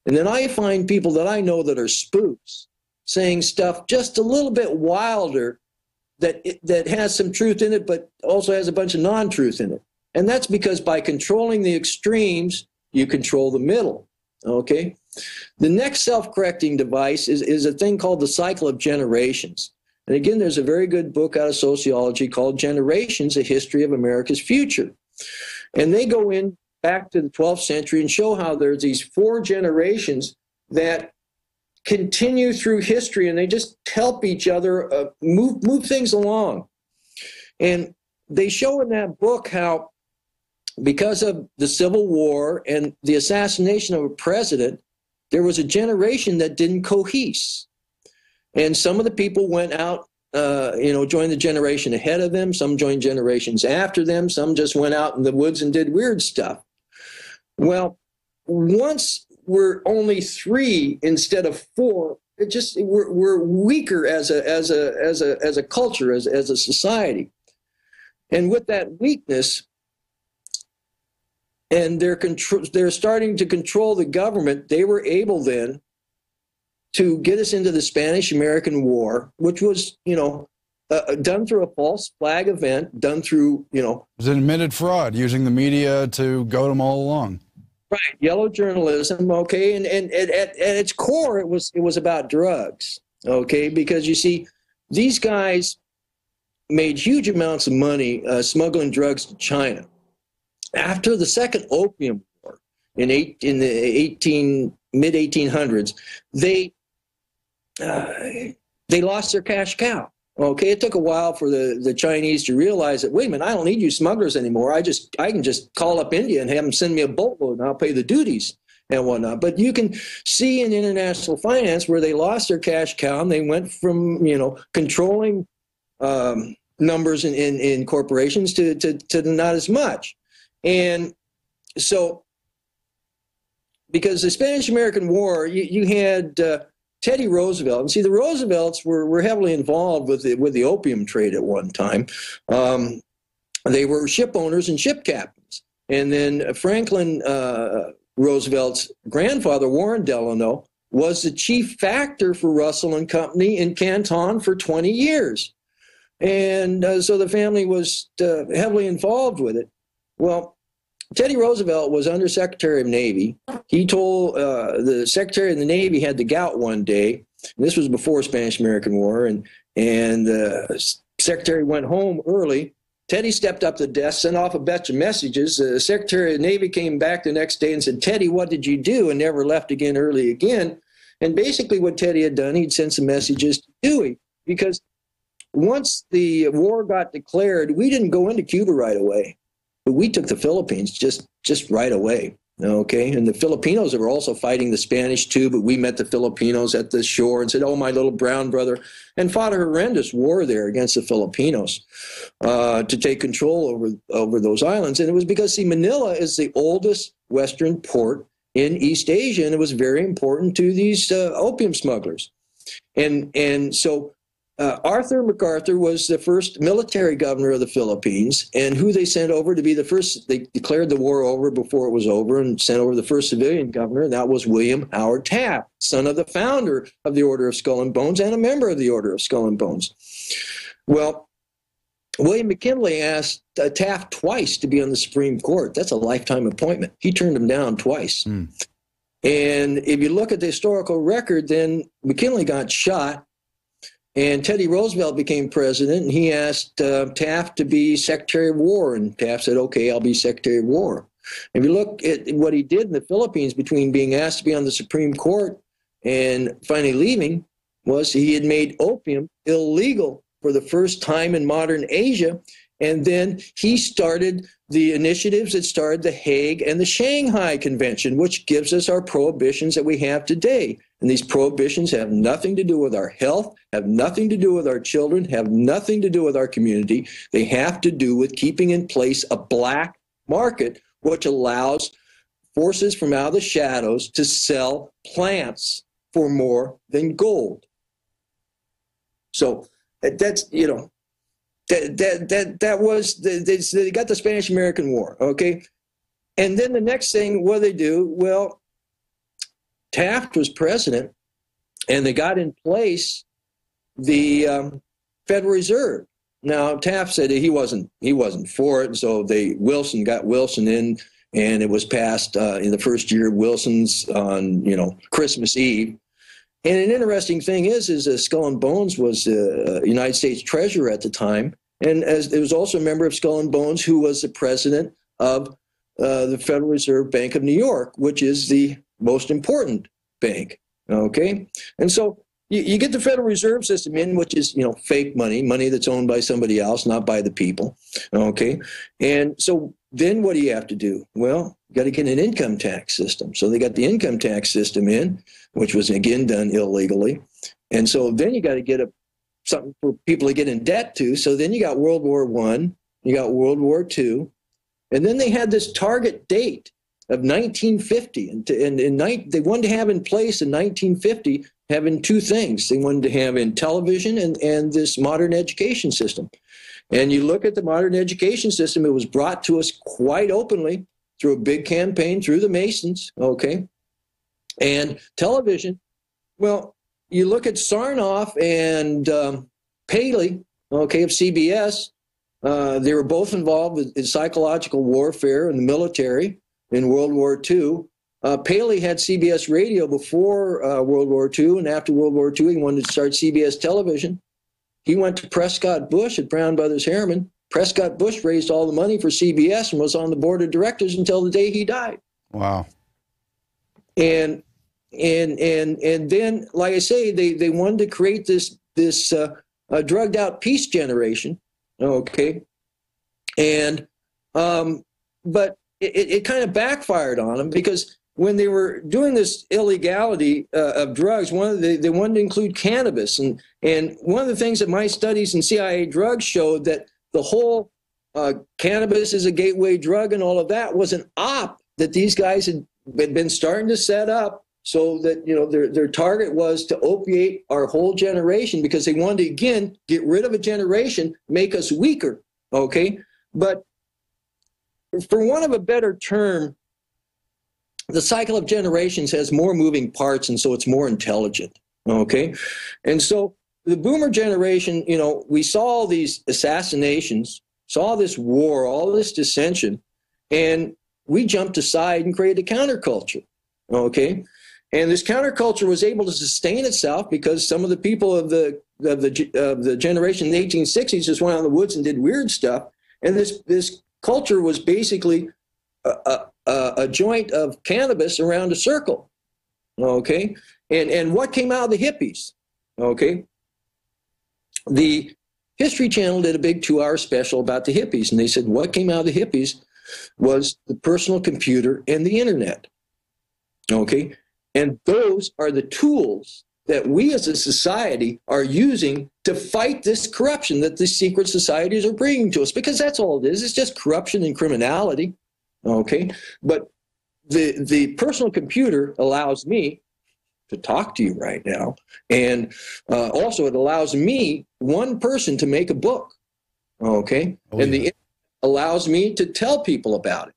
And then I find people that I know that are spooks saying stuff just a little bit wilder that has some truth in it, but also has a bunch of non-truth in it. And that's because by controlling the extremes, you control the middle, okay? The next self-correcting device is a thing called the cycle of generations. And again, there's a very good book out of sociology called Generations, A History of America's Future. And they go in back to the 12th century and show how there's these 4 generations that continue through history, and they just help each other move things along. And they show in that book how, because of the Civil War and the assassination of a president, there was a generation that didn't cohese. And some of the people went out, joined the generation ahead of them. Some joined generations after them. Some just went out in the woods and did weird stuff. Well, once we're only 3 instead of 4, we're weaker as a culture, as a society. And with that weakness, and they're starting to control the government, they were able then to get us into the Spanish-American War, which was, done through a false flag event, done through, It was an admitted fraud, using the media to goad them all along. Right, yellow journalism, okay, and at its core, it was about drugs, okay, because you see, these guys made huge amounts of money smuggling drugs to China. After the Second Opium War in the mid-1800s, they lost their cash cow. Okay, it took a while for the Chinese to realize that, wait a minute, I don't need you smugglers anymore. I can just call up India and have them send me a boatload and I'll pay the duties and whatnot. But you can see in international finance where they lost their cash cow and they went from, controlling numbers in corporations to not as much. And so, because the Spanish-American War, you had Teddy Roosevelt, and see, the Roosevelts were heavily involved with the opium trade at one time. They were ship owners and ship captains. And then Franklin Roosevelt's grandfather, Warren Delano, was the chief factor for Russell and Company in Canton for 20 years. And so the family was heavily involved with it. Well, Teddy Roosevelt was Under Secretary of Navy. He told the Secretary of the Navy had the gout one day. And this was before Spanish-American War, and the Secretary went home early. Teddy stepped up to the desk, sent off a bunch of messages. The Secretary of the Navy came back the next day and said, "Teddy, what did you do?" and never left again early again. And basically what Teddy had done, he'd sent some messages to Dewey, because once the war got declared, we didn't go into Cuba right away. But we took the Philippines just right away, okay? And the Filipinos were also fighting the Spanish too, but we met the Filipinos at the shore and said, "Oh, my little brown brother," and fought a horrendous war there against the Filipinos to take control over those islands. And it was because, see, Manila is the oldest Western port in East Asia, and it was very important to these opium smugglers. And so Arthur MacArthur was the first military governor of the Philippines, and who they sent over to be the first, they declared the war over before it was over and sent over the first civilian governor, and that was William Howard Taft, son of the founder of the Order of Skull and Bones and a member of the Order of Skull and Bones. Well, William McKinley asked Taft twice to be on the Supreme Court. That's a lifetime appointment. He turned him down twice. And if you look at the historical record, then McKinley got shot, and Teddy Roosevelt became president, and he asked Taft to be Secretary of War, and Taft said, "Okay, I'll be Secretary of War." If you look at what he did in the Philippines between being asked to be on the Supreme Court and finally leaving, was he had made opium illegal for the first time in modern Asia, and then he started the initiatives that started the Hague and the Shanghai Convention, which gives us our prohibitions that we have today. And these prohibitions have nothing to do with our health, have nothing to do with our children, have nothing to do with our community. They have to do with keeping in place a black market, which allows forces from out of the shadows to sell plants for more than gold. So that's, you know, that was, they got the Spanish-American War, okay? And then the next thing, what do they do? Well, Taft was president, and they got in place the Federal Reserve. Now, Taft said he wasn't for it, and so Wilson got Wilson in, and it was passed in the first year of Wilson's on, Christmas Eve. And an interesting thing is Skull and Bones was United States Treasurer at the time, and it was also a member of Skull and Bones who was the president of the Federal Reserve Bank of New York, which is the most important bank. Okay, and so you get the Federal Reserve System in, which is fake money that's owned by somebody else, not by the people. Okay, and so then what do you have to do? Well, you got to get an income tax system. So they got the income tax system in, which was again done illegally, and so then you got to get something for people to get in debt to. So then you got World War I, you got World War II, and then they had this target date of 1950. And they wanted to have in place in 1950, having two things. They wanted to have in television and this modern education system. And you look at the modern education system, it was brought to us quite openly through a big campaign through the Masons, okay? And television, well, you look at Sarnoff and Paley, okay, of CBS. They were both involved in psychological warfare in the military in World War II. Paley had CBS radio before World War II, and after World War II, he wanted to start CBS television. He went to Prescott Bush at Brown Brothers Harriman. Prescott Bush raised all the money for CBS and was on the board of directors until the day he died. Wow. And then, like I say, they wanted to create this drugged out peace generation, okay, and but it kind of backfired on them, because when they were doing this illegality of drugs, they wanted to include cannabis, and one of the things that my studies in CIA drugs showed, that the whole cannabis is a gateway drug and all of that was an op that these guys had been starting to set up, so that, you know, their target was to opiate our whole generation, because they wanted to, again, get rid of a generation, make us weaker, okay? But for want of a better term, the cycle of generations has more moving parts, and so it's more intelligent, okay? And so the boomer generation, you know, we saw all these assassinations, saw this war, all this dissension, and we jumped aside and created a counterculture, okay? And this counterculture was able to sustain itself because some of the people of the generation in the 1860s just went out in the woods and did weird stuff. And this culture was basically a joint of cannabis around a circle, okay? And what came out of the hippies, okay? The History Channel did a big 2-hour special about the hippies, and they said what came out of the hippies was the personal computer and the internet, okay? And those are the tools that we as a society are using to fight this corruption that the secret societies are bringing to us, because that's all it is. It's just corruption and criminality, okay? But the personal computer allows me to talk to you right now, and also it allows me, one person, to make a book, okay? And the internet allows me to tell people about it.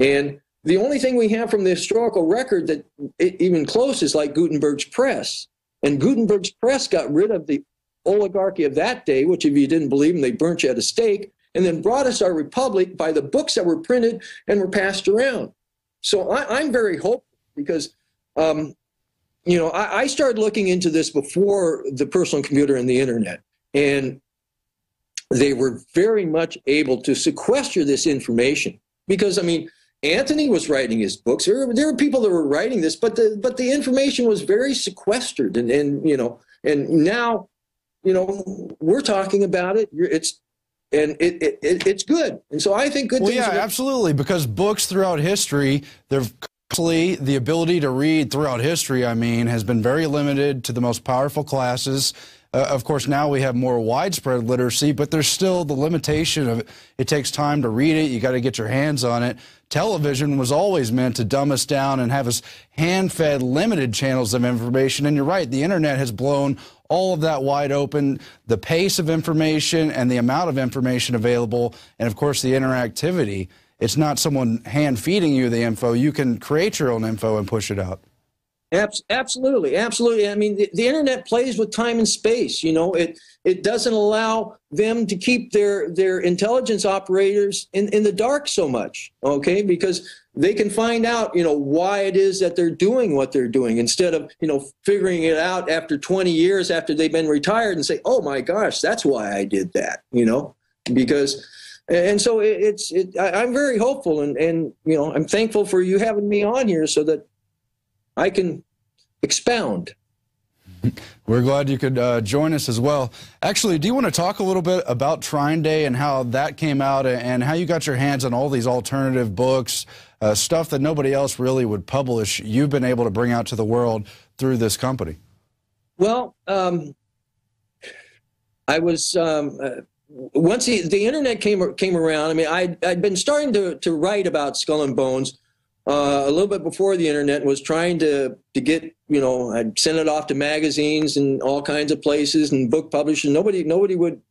And the only thing we have from the historical record that even close is like Gutenberg's press. And Gutenberg's press got rid of the oligarchy of that day, which if you didn't believe them, they burnt you at a stake, and then brought us our republic by the books that were printed and were passed around. So I'm very hopeful, because, you know, I started looking into this before the personal computer and the internet, and they were very much able to sequester this information. Because, I mean, Anthony was writing his books. There were people that were writing this, but the information was very sequestered, and you know, and now, you know, we're talking about it. It's good, and so I think good. Well, things yeah, absolutely, because books throughout history, the ability to read throughout history, I mean, has been very limited to the most powerful classes. Of course, now we have more widespread literacy, but there's still the limitation of it takes time to read it. You got to get your hands on it. Television was always meant to dumb us down and have us hand-fed limited channels of information. And you're right, the internet has blown all of that wide open, the pace of information and the amount of information available, and of course the interactivity. It's not someone hand-feeding you the info. You can create your own info and push it out. Absolutely, absolutely. I mean, the internet plays with time and space. You know, it doesn't allow them to keep their intelligence operators in the dark so much, okay? Because they can find out, you know, why it is that they're doing what they're doing, instead of, you know, figuring it out after 20 years after they've been retired and say, oh my gosh, that's why I did that, you know? Because, and so I'm very hopeful, and you know, I'm thankful for you having me on here so that I can expound. We're glad you could join us as well. Actually, do you want to talk a little bit about Trine Day and how that came out, and how you got your hands on all these alternative books, stuff that nobody else really would publish, you've been able to bring out to the world through this company? Well, I was, once the internet came around, I mean, I'd been starting to write about Skull and Bones a little bit before the internet, was trying to get, I'd send it off to magazines and all kinds of places and book publishers. Nobody would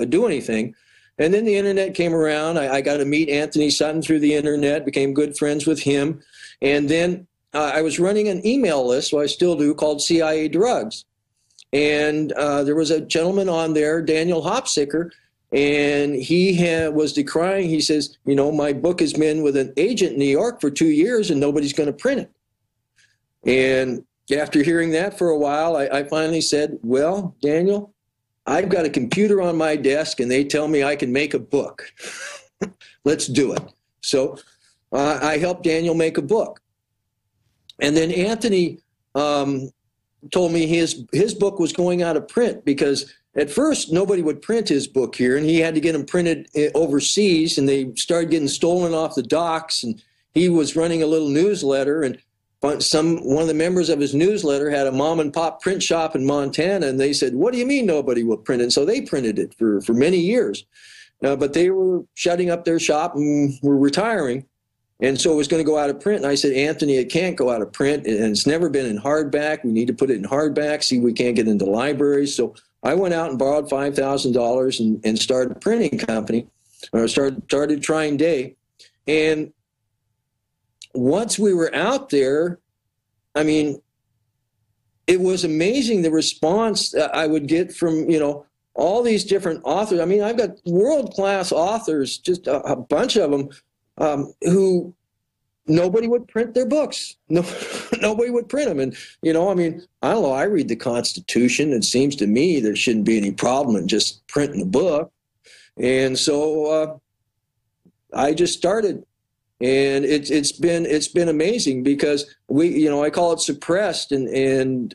do anything. And then the internet came around. I got to meet Anthony Sutton through the internet, became good friends with him. And then I was running an email list, so I still do, called CIA Drugs. And there was a gentleman on there, Daniel Hopsicker, and he was decrying. He says, my book has been with an agent in New York for 2 years and nobody's going to print it. And after hearing that for a while, I finally said, well, Daniel, I've got a computer on my desk and they tell me I can make a book. Let's do it. So I helped Daniel make a book. And then Anthony told me his book was going out of print because at first nobody would print his book here, and he had to get them printed overseas, and they started getting stolen off the docks. And he was running a little newsletter, and one of the members of his newsletter had a mom and pop print shop in Montana, and they said, what do you mean nobody will print it? And so they printed it for many years. But they were shutting up their shop and were retiring. And so it was going to go out of print. And I said, Anthony, it can't go out of print. And it's never been in hardback. We need to put it in hardback. See, we can't get into libraries. So I went out and borrowed $5,000 and started a printing company, or started Trying Day. And once we were out there, I mean, it was amazing the response I would get from, all these different authors. I mean, I've got world-class authors, just a bunch of them, who nobody would print their books. Nobody would print them. And, I mean, I don't know, I read the Constitution. It seems to me there shouldn't be any problem in just printing a book. And so I just started. And it's been amazing because I call it suppressed, and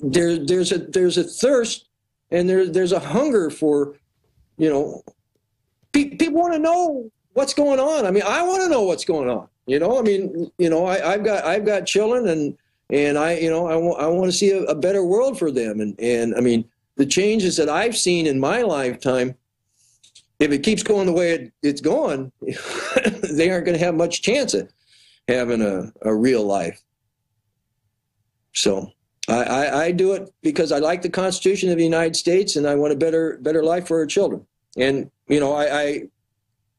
there's a thirst and there's a hunger for, people want to know what's going on. I mean, I want to know what's going on. I've got children, and I want to see a better world for them. And I mean, the changes that I've seen in my lifetime, if it keeps going the way it's going, they aren't going to have much chance of having a real life. So I do it because I like the Constitution of the United States, and I want a better life for our children. And, I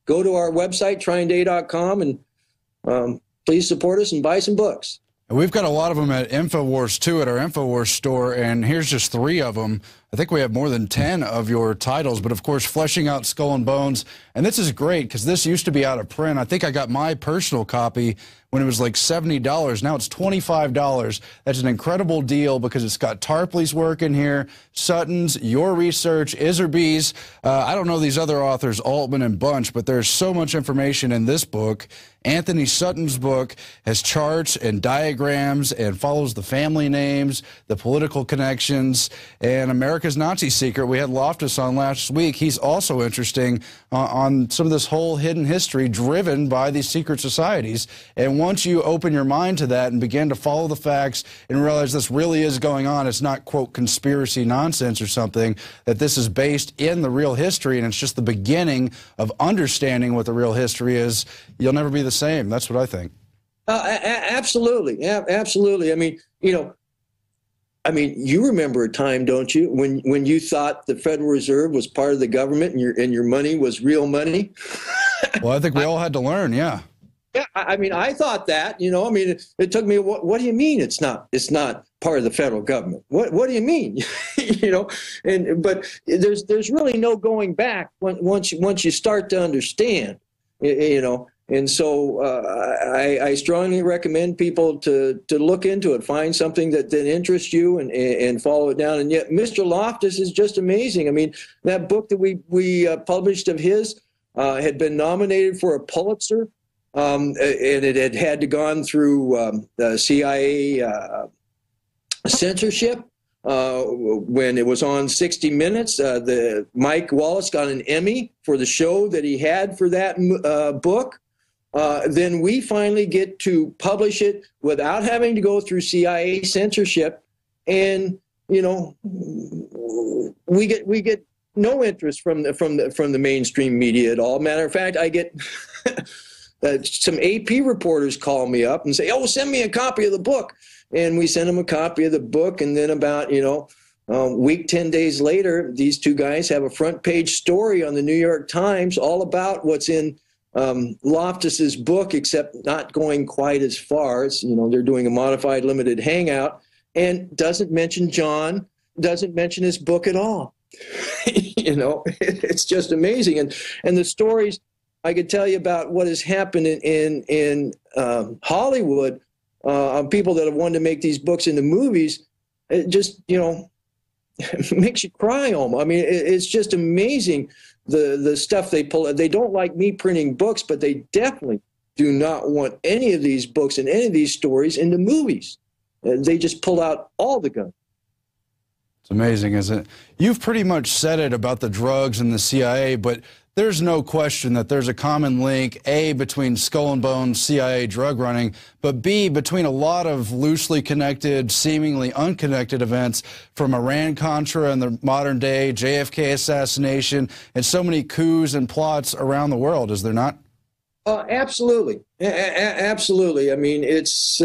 go to our website, tryingday.com, and please support us and buy some books. And we've got a lot of them at Infowars, too, at our Infowars store, and here's just 3 of them. I think we have more than 10 of your titles, but of course, Fleshing Out Skull and Bones. And this is great because this used to be out of print. I think I got my personal copy when it was like $70. Now it's $25. That's an incredible deal because it's got Tarpley's work in here, Sutton's, your research, Iserby's. I don't know these other authors, Altman and Bunch, but there's so much information in this book. Anthony Sutton's book has charts and diagrams and follows the family names, the political connections, and America's Nazi Secret. We had Loftus on last week. He's also interesting on some of this whole hidden history driven by these secret societies. And once you open your mind to that and begin to follow the facts and realize this really is going on, it's not, quote, conspiracy nonsense or something, that this is based in the real history and it's just the beginning of understanding what the real history is, you'll never be the same. That's what I think. Absolutely. Absolutely. I mean, you remember a time, don't you, when you thought the Federal Reserve was part of the government and your money was real money? Well, I think we all had to learn, yeah. Yeah, I mean, I thought that, it took me, what do you mean it's not part of the federal government? What do you mean? But there's really no going back once you start to understand, And so I strongly recommend people to look into it, find something that interests you and follow it down. And yet Mr. Loftus is just amazing. I mean, that book that we published of his had been nominated for a Pulitzer, and it had to gone through CIA censorship. When it was on 60 Minutes, Mike Wallace got an Emmy for the show that he had for that book. Then we finally get to publish it without having to go through CIA censorship, and we get no interest from the mainstream media at all. Matter of fact, I get some AP reporters call me up and say, "Oh, send me a copy of the book." And we send them a copy of the book. And then about, week, 10 days later, these two guys have a front page story on the New York Times all about what's in Loftus's book, except not going quite as far. It's, they're doing a modified limited hangout, and doesn't mention John, doesn't mention his book at all. It's just amazing. And the stories I could tell you about what has happened in Hollywood, on people that have wanted to make these books into movies, it just, makes you cry almost. I mean, it's just amazing the stuff they pull. They don't like me printing books, but they definitely do not want any of these books and any of these stories into movies. They just pull out all the guns. It's amazing, isn't it? You've pretty much said it about the drugs and the CIA, but there's no question that there's a common link, A, between Skull and Bones, CIA drug running, but B, between a lot of loosely connected, seemingly unconnected events from Iran-Contra and the modern day JFK assassination and so many coups and plots around the world, is there not? Absolutely. Absolutely. I mean, it's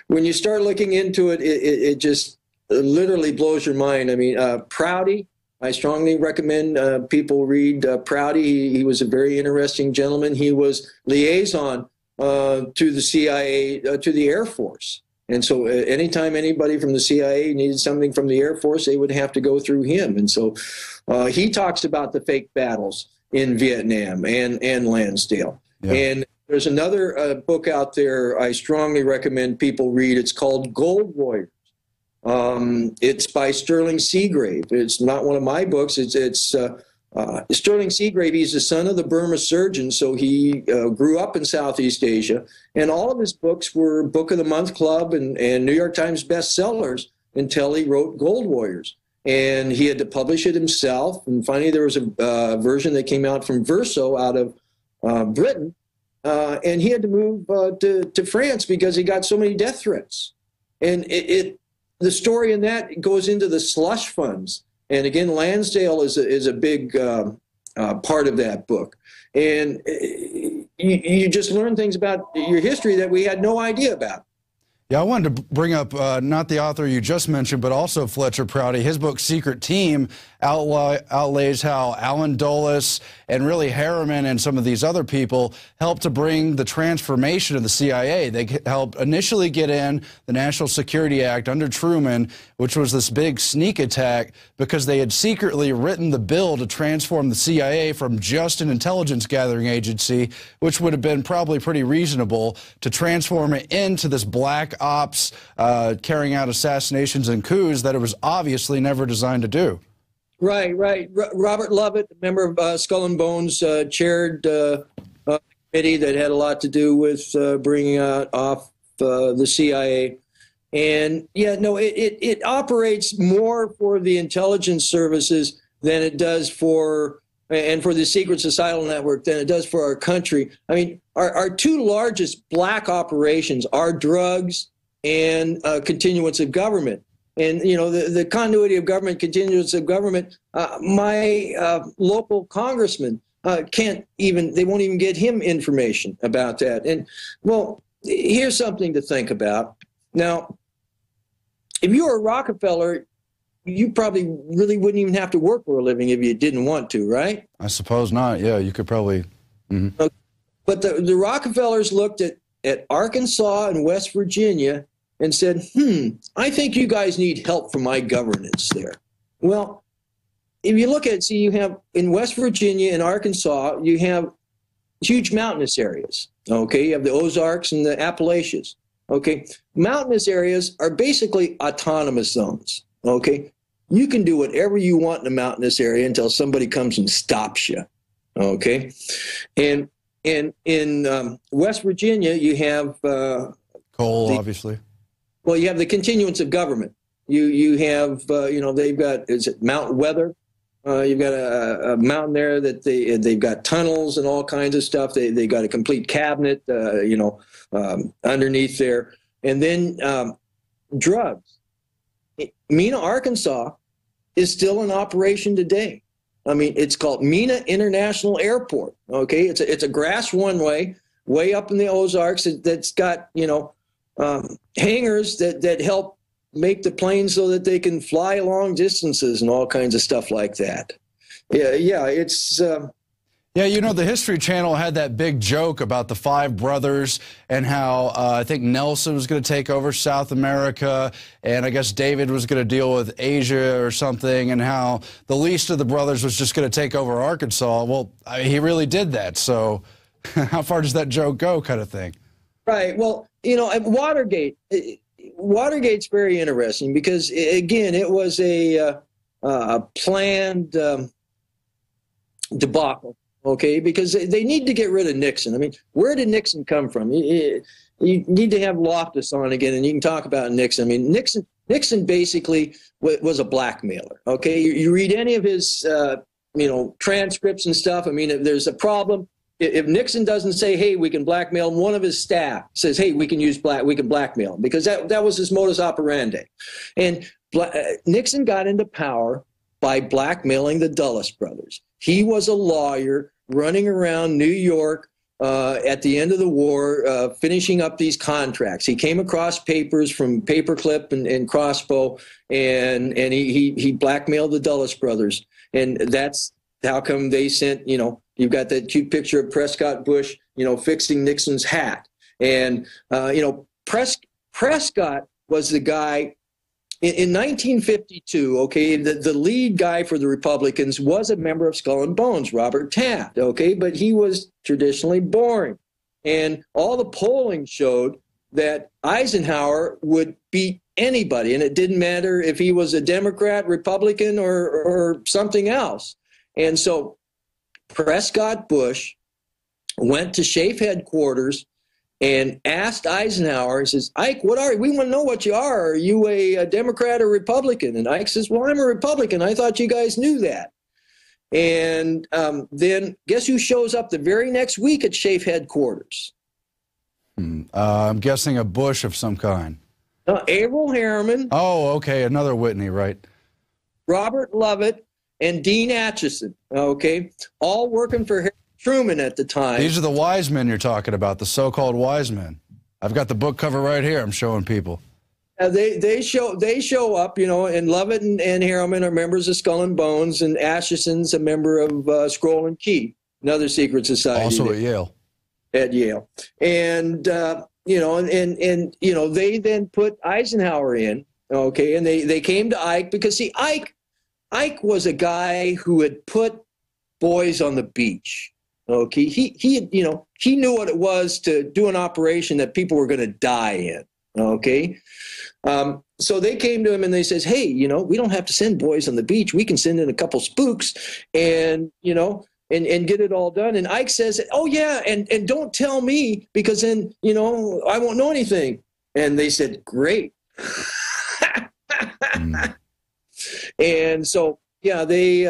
when you start looking into it, it just literally blows your mind. I mean, Prouty, I strongly recommend people read Prouty. He was a very interesting gentleman. He was liaison to the CIA, to the Air Force. And so anytime anybody from the CIA needed something from the Air Force, they would have to go through him. And so he talks about the fake battles in Vietnam and Lansdale. Yeah. And there's another book out there I strongly recommend people read. It's called Gold Warriors. It's by Sterling Seagrave. It's not one of my books. It's Sterling Seagrave. He's the son of the Burma surgeon, so he grew up in Southeast Asia. And all of his books were Book of the Month Club and New York Times bestsellers until he wrote Gold Warriors. And he had to publish it himself. And finally, there was a version that came out from Verso out of Britain. And he had to move to France because he got so many death threats. And the story in that goes into the slush funds. And again, Lansdale is a big part of that book. And you just learn things about your history that we had no idea about. Yeah, I wanted to bring up not the author you just mentioned, but also Fletcher Prouty. His book, Secret Team, outlays how Alan Dulles and really Harriman and some of these other people helped to bring the transformation of the CIA. They helped initially get in the National Security Act under Truman, which was this big sneak attack because they had secretly written the bill to transform the CIA from just an intelligence gathering agency, which would have been probably pretty reasonable, to transform it into this black ops carrying out assassinations and coups that it was obviously never designed to do. Right. Robert Lovett, a member of Skull and Bones, chaired a committee that had a lot to do with bringing off the CIA. And yeah, no, it operates more for the intelligence services than it does for the secret societal network than it does for our country. I mean, our two largest black operations are drugs and continuance of government. And, the continuity of government, continuance of government, my local congressman they won't even get him information about that. And, well, here's something to think about. Now, if you were a Rockefeller, you probably really wouldn't even have to work for a living if you didn't want to, right? I suppose not. Yeah, you could probably. Mm-hmm. But the Rockefellers looked at Arkansas and West Virginia and said, I think you guys need help for my governance there. Well, if you look at it, you have in West Virginia and Arkansas, you have huge mountainous areas. Okay, you have the Ozarks and the Appalachians. Okay, mountainous areas are basically autonomous zones. Okay, you can do whatever you want in a mountainous area until somebody comes and stops you. Okay, and in West Virginia, you have coal, obviously. Well, you have the continuance of government. You have they've got Mount Weather. You've got a mountain there that they've got tunnels and all kinds of stuff. They got a complete cabinet underneath there, and then drugs. Mena, Arkansas, is still in operation today. I mean, it's called Mina International Airport. Okay, it's a grass runway way up in the Ozarks that's got, you know, hangars that help make the planes so that they can fly long distances and all kinds of stuff like that. Yeah, it's. Yeah, you know, the History Channel had that big joke about the 5 brothers and how I think Nelson was going to take over South America, and I guess David was going to deal with Asia or something, and how the least of the brothers was just going to take over Arkansas. Well, he really did that, so how far does that joke go, kind of thing? Right. Well, you know, Watergate's very interesting because, again, it was a planned debacle. Okay, because they need to get rid of Nixon. I mean, where did Nixon come from? You need to have Loftus on again, and you can talk about Nixon. I mean, Nixon basically was a blackmailer. Okay, you read any of his, you know, transcripts and stuff. I mean, if there's a problem, if Nixon doesn't say, "Hey, we can blackmail him," one of his staff says, "Hey, we can blackmail him," because that was his modus operandi. And Nixon got into power by blackmailing the Dulles brothers. He was a lawyer running around New York at the end of the war, finishing up these contracts. He came across papers from Paperclip and Crossbow, and he blackmailed the Dulles brothers. And that's how come they sent, you know, you've got that cute picture of Prescott Bush, you know, fixing Nixon's hat. And, you know, Prescott was the guy. In 1952, okay, the lead guy for the Republicans was a member of Skull and Bones, Robert Taft, okay, but he was traditionally boring. And all the polling showed that Eisenhower would beat anybody, and it didn't matter if he was a Democrat, Republican, or something else. And so Prescott Bush went to SHAEF headquarters and asked Eisenhower, he says, "Ike, what are you? We want to know what you are. Are you a Democrat or Republican?" And Ike says, "Well, I'm a Republican. I thought you guys knew that." And then guess who shows up the very next week at SHAEF headquarters? I'm guessing a Bush of some kind. Averell Harriman. Oh, okay, another Whitney, right. Robert Lovett and Dean Acheson, okay, all working for Truman at the time. These are the wise men you're talking about, the so-called wise men. I've got the book cover right here. I'm showing people. They show up, you know, and Lovett and Harriman are members of Skull and Bones, and Acheson's a member of Scroll and Key, another secret society. Also at Yale. At Yale, and you know, and you know, they then put Eisenhower in, okay, and they came to Ike because see, Ike was a guy who had put boys on the beach. Okay, he you know, he knew what it was to do an operation that people were going to die in. Okay, so they came to him and they says, "Hey, you know, we don't have to send boys on the beach. We can send in a couple spooks, and you know, and get it all done." And Ike says, "Oh yeah, and don't tell me because then you know I won't know anything." And they said, "Great." And so yeah, they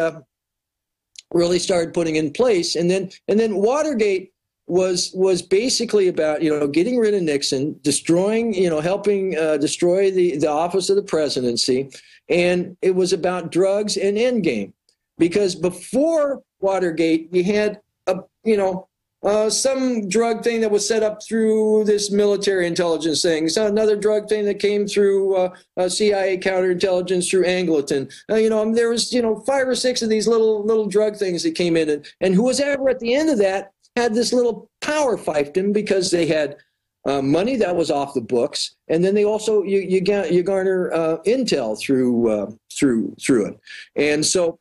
really started putting in place, and then Watergate was basically about, you know, getting rid of Nixon, destroying, you know, helping destroy the office of the presidency, and it was about drugs and endgame, because before Watergate you had some drug thing that was set up through this military intelligence thing. So another drug thing that came through CIA counterintelligence through Angleton. You know, there was, you know, 5 or 6 of these little drug things that came in, and who was ever at the end of that had this little power fiefdom because they had money that was off the books, and then they also you garner intel through it, and so.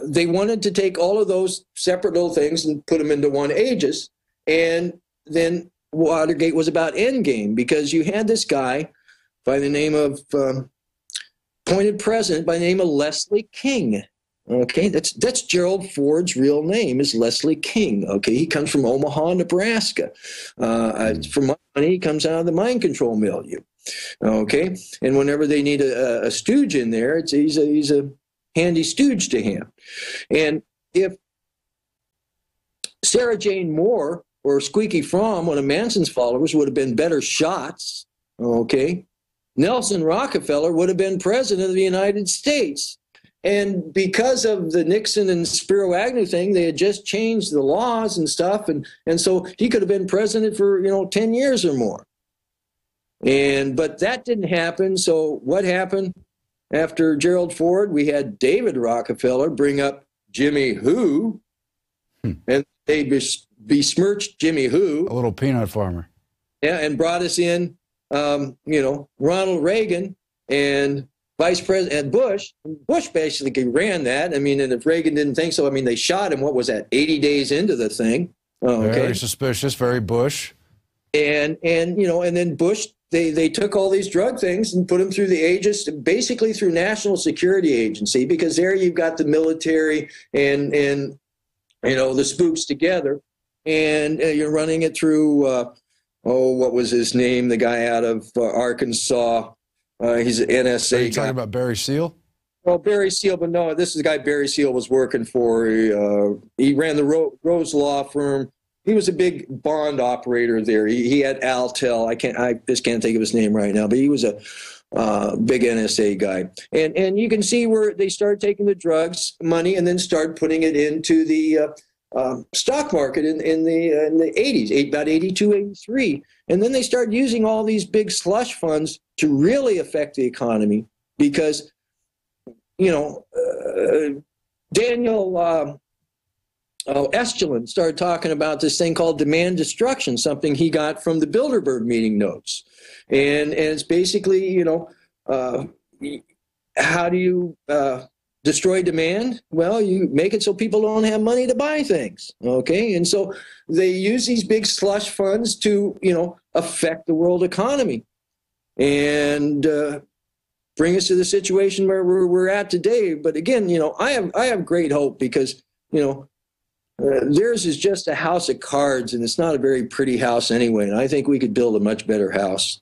They wanted to take all of those separate little things and put them into one aegis. And then Watergate was about endgame, because you had this guy by the name of, appointed president by the name of Leslie King. Okay, that's Gerald Ford's real name, is Leslie King. Okay, he comes from Omaha, Nebraska. For money, he comes out of the mind control milieu. Okay, and whenever they need a stooge in there, he's a handy stooge to him. And if Sarah Jane Moore or Squeaky Fromm, one of Manson's followers, would have been better shots, okay, Nelson Rockefeller would have been president of the United States. And because of the Nixon and Spiro Agnew thing, they had just changed the laws and stuff. And so he could have been president for, 10 years or more. But that didn't happen. So what happened after Gerald Ford? We had David Rockefeller bring up Jimmy Who, and they besmirched Jimmy Who. A little peanut farmer. Yeah, and brought us in, Ronald Reagan and Vice President Bush. Bush basically ran that. And if Reagan didn't think so, they shot him, what was that, 80 days into the thing. Oh, okay. Very suspicious, very Bush. And then Bush, they took all these drug things and put them through the aegis, basically through National Security Agency, because there you've got the military and the spooks together. And you're running it through, what was his name? The guy out of Arkansas. He's an NSA guy. Are you talking about Barry Seal? Well, Barry Seal, but no, this is the guy Barry Seal was working for. He ran the Rose Law Firm. He was a big bond operator there. He had Altel. I just can't think of his name right now, but he was a big NSA guy. And you can see where they started taking the drugs money and then started putting it into the stock market in the 80s, about 82, 83. And then they started using all these big slush funds to really affect the economy because, Daniel Estulin started talking about this thing called demand destruction, something he got from the Bilderberg meeting notes. And it's basically, how do you destroy demand? Well, you make it so people don't have money to buy things, okay? And so they use these big slush funds to, affect the world economy and bring us to the situation where we're at today. But again, I have great hope because, theirs is just a house of cards, and it's not a very pretty house anyway. And I think we could build a much better house.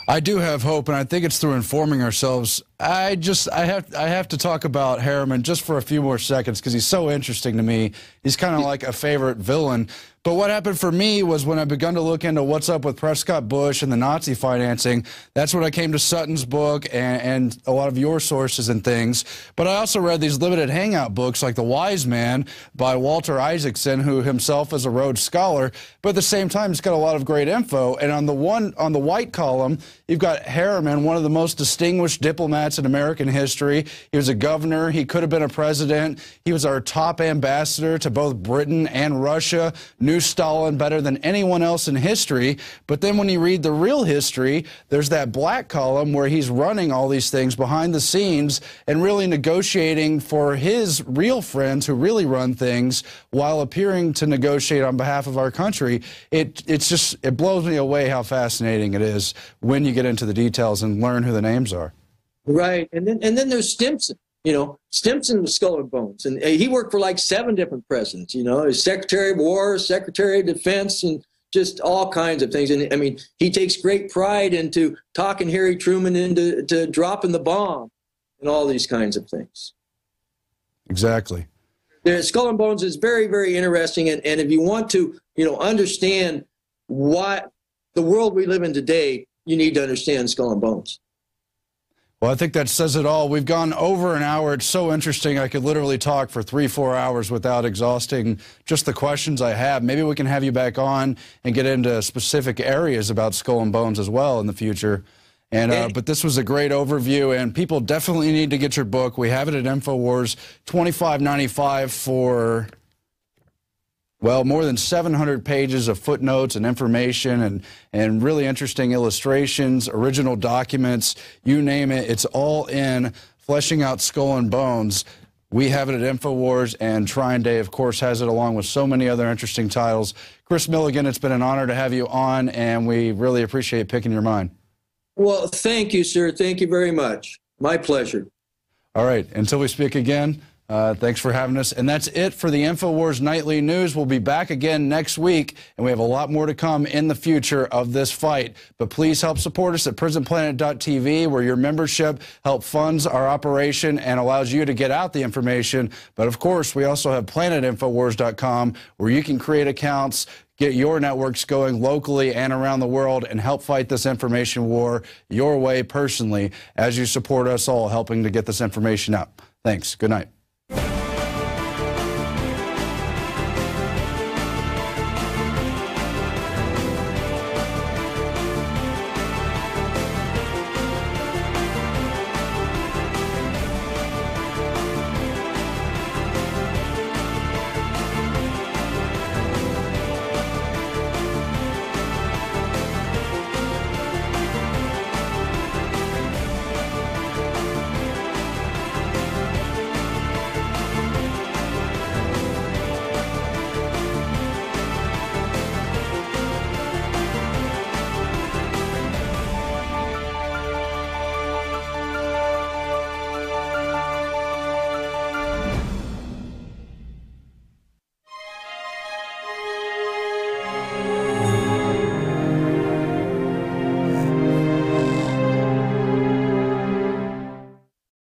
I do have hope, and I think it's through informing ourselves. I have to talk about Harriman just for a few more seconds because he's so interesting to me. He's kind of like a favorite villain. But what happened for me was when I begun to look into what's up with Prescott Bush and the Nazi financing, that's when I came to Sutton's book and a lot of your sources and things. But I also read these limited hangout books like The Wise Man by Walter Isaacson, who himself is a Rhodes Scholar. But at the same time, it's got a lot of great info. And on the white column, you've got Harriman, one of the most distinguished diplomats in American history. He was a governor. He could have been a president. He was our top ambassador to both Britain and Russia. Knew Stalin better than anyone else in history. But then when you read the real history, there's that black column where he's running all these things behind the scenes and really negotiating for his real friends who really run things while appearing to negotiate on behalf of our country. It blows me away how fascinating it is when you get into the details and learn who the names are. Right. And then there's Stimson. Stimson was Skull and Bones, and he worked for like 7 different presidents, as Secretary of War, Secretary of Defense, and just all kinds of things. And he takes great pride into talking Harry Truman into dropping the bomb and all these kinds of things. Exactly. The Skull and Bones is very, very interesting. And if you want to, understand what the world we live in today, you need to understand Skull and Bones. Well, I think that says it all. We've gone over an hour. It's so interesting. I could literally talk for 3-4 hours without exhausting just the questions I have. Maybe we can have you back on and get into specific areas about Skull and Bones as well in the future. But this was a great overview, and people definitely need to get your book. We have it at Infowars, $25.95 for, well, more than 700 pages of footnotes and information and really interesting illustrations, original documents, you name it. It's all in Fleshing Out Skull and Bones. We have it at Infowars, and Trine Day, of course, has it along with so many other interesting titles. Chris Milligan, it's been an honor to have you on, and we really appreciate picking your mind. Well, thank you, sir. Thank you very much. My pleasure. All right. Until we speak again, thanks for having us. And that's it for the Infowars Nightly News. We'll be back again next week, and we have a lot more to come in the future of this fight. But please help support us at prisonplanet.tv, where your membership helps funds our operation and allows you to get out the information. But, of course, we also have planetinfowars.com, where you can create accounts, get your networks going locally and around the world, and help fight this information war your way personally as you support us all helping to get this information out. Thanks. Good night.